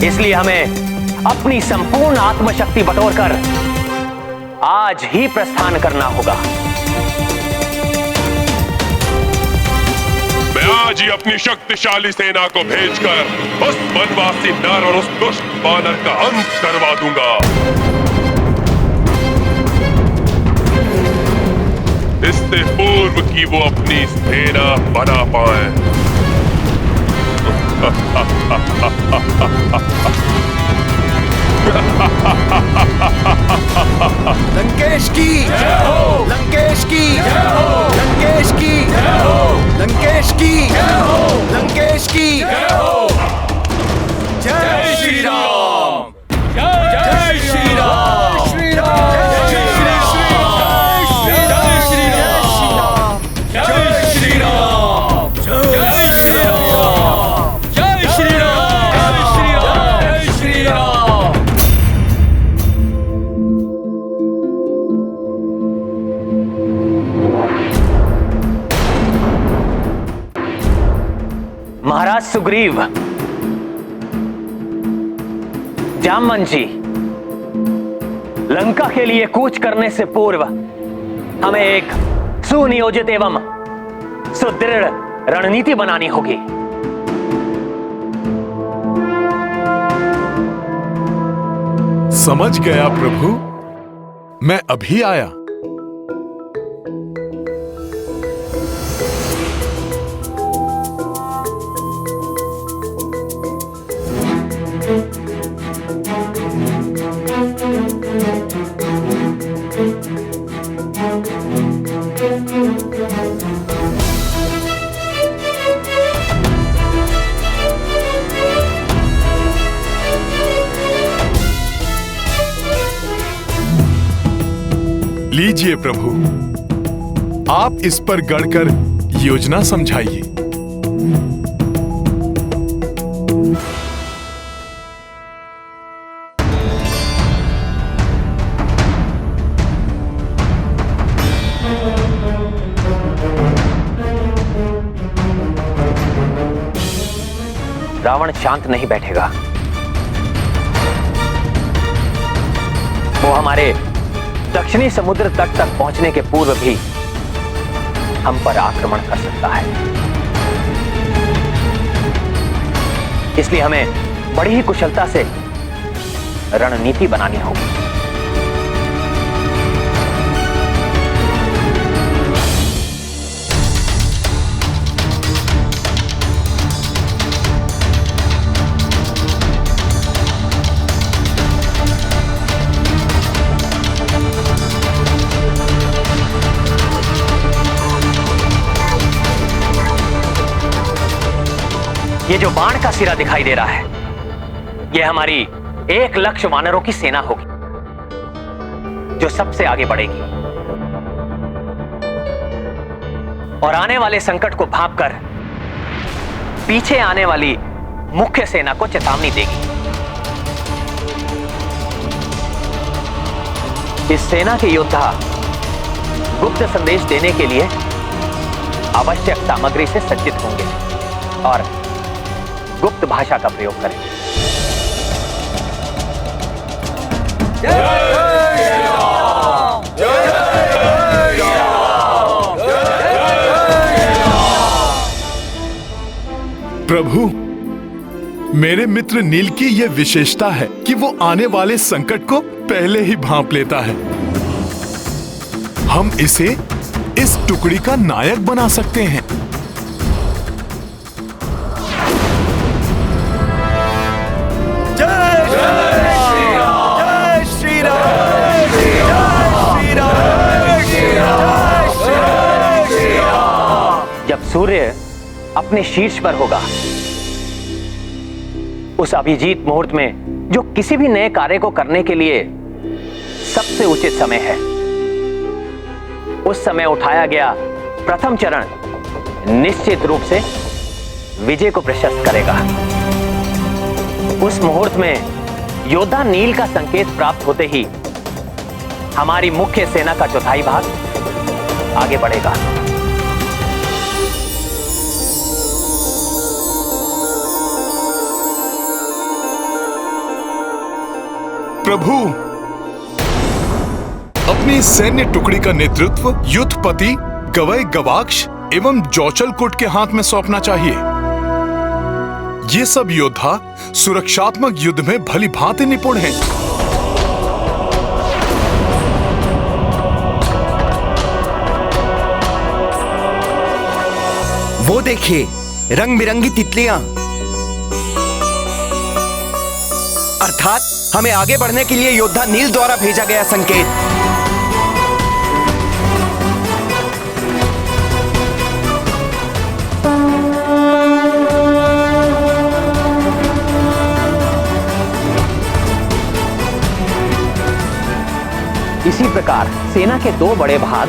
इसलिए हमें अपनी संपूर्ण आत्मशक्ति बटोरकर आज ही प्रस्थान करना होगा।
मैं आज ही अपनी शक्तिशाली सेना को भेजकर उस वनवासी नर और उस दुष्ट वानर का अंत करवा दूंगा। इससे पूर्व कि वो अपनी सेना बना पाए।
लंकेश की जय हो, लंकेश की जय हो, लंकेश
सुग्रीव, जामवंत जी, लंका के लिए कूच करने से पूर्व हमें एक सुनियोजित एवं सुदृढ़ रणनीति बनानी होगी।
समझ गया प्रभु, मैं अभी आया। लीजिए प्रभु, आप इस पर गढ़कर योजना समझाइए।
रावण शांत नहीं बैठेगा। वो हमारे दक्षिणी समुद्र तट तक पहुंचने के पूर्व भी हम पर आक्रमण कर सकता है। इसलिए हमें बड़ी ही कुशलता से रणनीति बनानी होगी। ये जो बाण का सिरा दिखाई दे रहा है, ये हमारी 1 लाख वानरों की सेना होगी, जो सबसे आगे बढ़ेगी और आने वाले संकट को भांपकर पीछे आने वाली मुख्य सेना को चेतावनी देगी। इस सेना के योद्धा गुप्त संदेश देने के लिए आवश्यक सामग्री से सज्जित होंगे और गुप्त भाषा का प्रयोग करें।
प्रभु, मेरे मित्र नील की यह विशेषता है कि वो आने वाले संकट को पहले ही भांप लेता है। हम इसे इस टुकड़ी का नायक बना सकते हैं।
जब सूर्य अपने शीर्ष पर होगा, उस अभिजीत मुहूर्त में जो किसी भी नए कार्य को करने के लिए सबसे उचित समय है, उस समय उठाया गया प्रथम चरण निश्चित रूप से विजय को प्रशस्त करेगा। उस मुहूर्त में योद्धा नील का संकेत प्राप्त होते ही हमारी मुख्य सेना का चौथाई भाग आगे बढ़ेगा।
प्रभु, अपनी सैन्य टुकड़ी का नेतृत्व युद्धपति गवई गवाक्ष एवं जौचलकोट के हाथ में सौंपना चाहिए। ये सब योद्धा सुरक्षात्मक युद्ध में भली भांति निपुण हैं।
वो देखिए, रंग बिरंगी तितलियां, अर्थात हमें आगे बढ़ने के लिए योद्धा नील द्वारा भेजा गया संकेत।
इसी प्रकार सेना के 2 बड़े भाग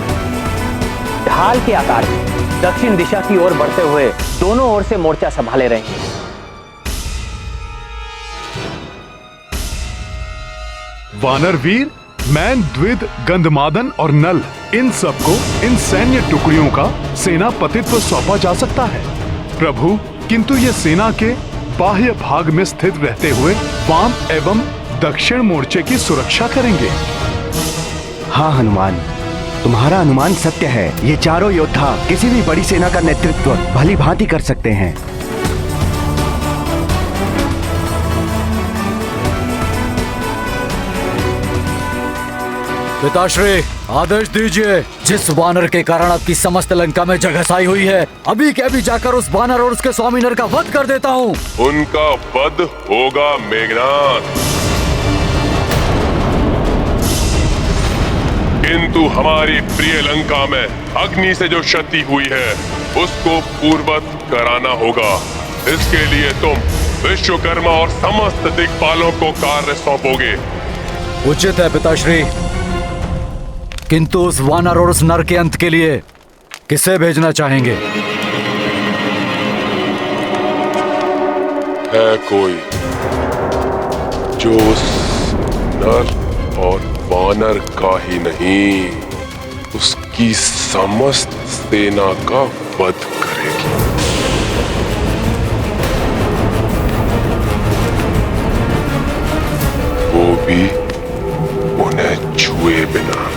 ढाल के आकार में दक्षिण दिशा की ओर बढ़ते हुए दोनों ओर से मोर्चा संभाले रहेंगे।
वानरवीर, मैन, द्विद, गंधमादन और नल, इन सबको इन सैन्य टुकड़ियों का सेनापतित्व सौंपा जा सकता है। प्रभु, किंतु ये सेना के बाह्य भाग में स्थित रहते हुए वाम एवं दक्षिण मोर्चे की सुरक्षा करेंगे।
हाँ हनुमान, तुम्हारा अनुमान सत्य है। ये चारों योद्धा किसी भी बड़ी सेना का नेतृत्व भली भांति कर सकते हैं।
पिताश्री, आदेश दीजिए। जिस वानर के कारण आपकी समस्त लंका में जगहसाई हुई है, अभी के अभी जाकर उस वानर और उसके स्वामी नर का वध कर देता हूँ।
उनका वध होगा मेघनाथ, किंतु हमारी प्रिय लंका में अग्नि से जो क्षति हुई है उसको पूर्ववत कराना होगा। इसके लिए तुम विश्वकर्मा और समस्त दिक्पालों को कार्य सौंपोगे।
उचित है पिताश्री, किंतु उस वानर और उस नर के अंत के लिए किसे भेजना चाहेंगे?
है कोई जो उस नर और वानर का ही नहीं, उसकी समस्त सेना का वध करेगी। वो भी उन्हें छुए बिना।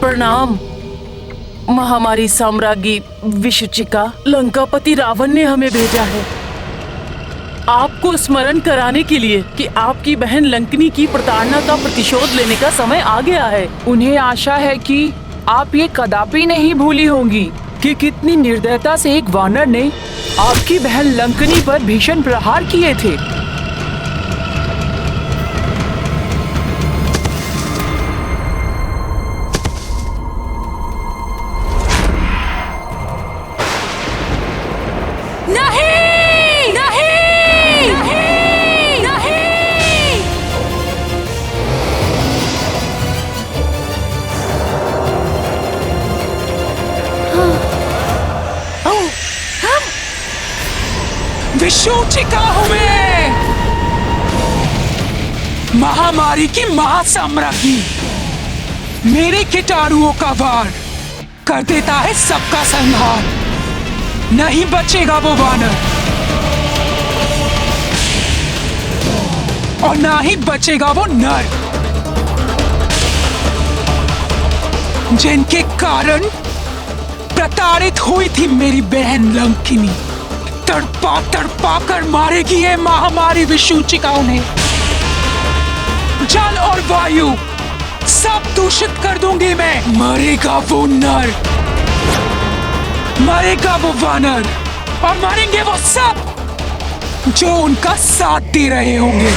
प्रणाम महामारी साम्राज्ञी विशुचिका। लंकापति रावण ने हमें भेजा है आपको स्मरण कराने के लिए कि आपकी बहन लंकनी की प्रताड़ना का प्रतिशोध लेने का समय आ गया है।
उन्हें आशा है कि आप ये कदापि नहीं भूली होंगी कि कितनी निर्दयता से एक वानर ने आपकी बहन लंकनी पर भीषण प्रहार किए थे।
विशुचिका हूं मैं, महामारी की महासाम्राज्ञी। मेरे कीटाणुओं का वार कर देता है सबका संहार। नहीं बचेगा वो वानर और ना ही बचेगा वो नर जिनके कारण प्रताड़ित हुई थी मेरी बहन लंकिनी। तड़पा तड़पा कर मारेगी ये महामारी विशुचिका उन्हें। जल और वायु सब दूषित कर दूंगी मैं। मरेगा वो नर, मरेगा वो वानर और मरेंगे वो सब जो उनका साथ दे रहे होंगे।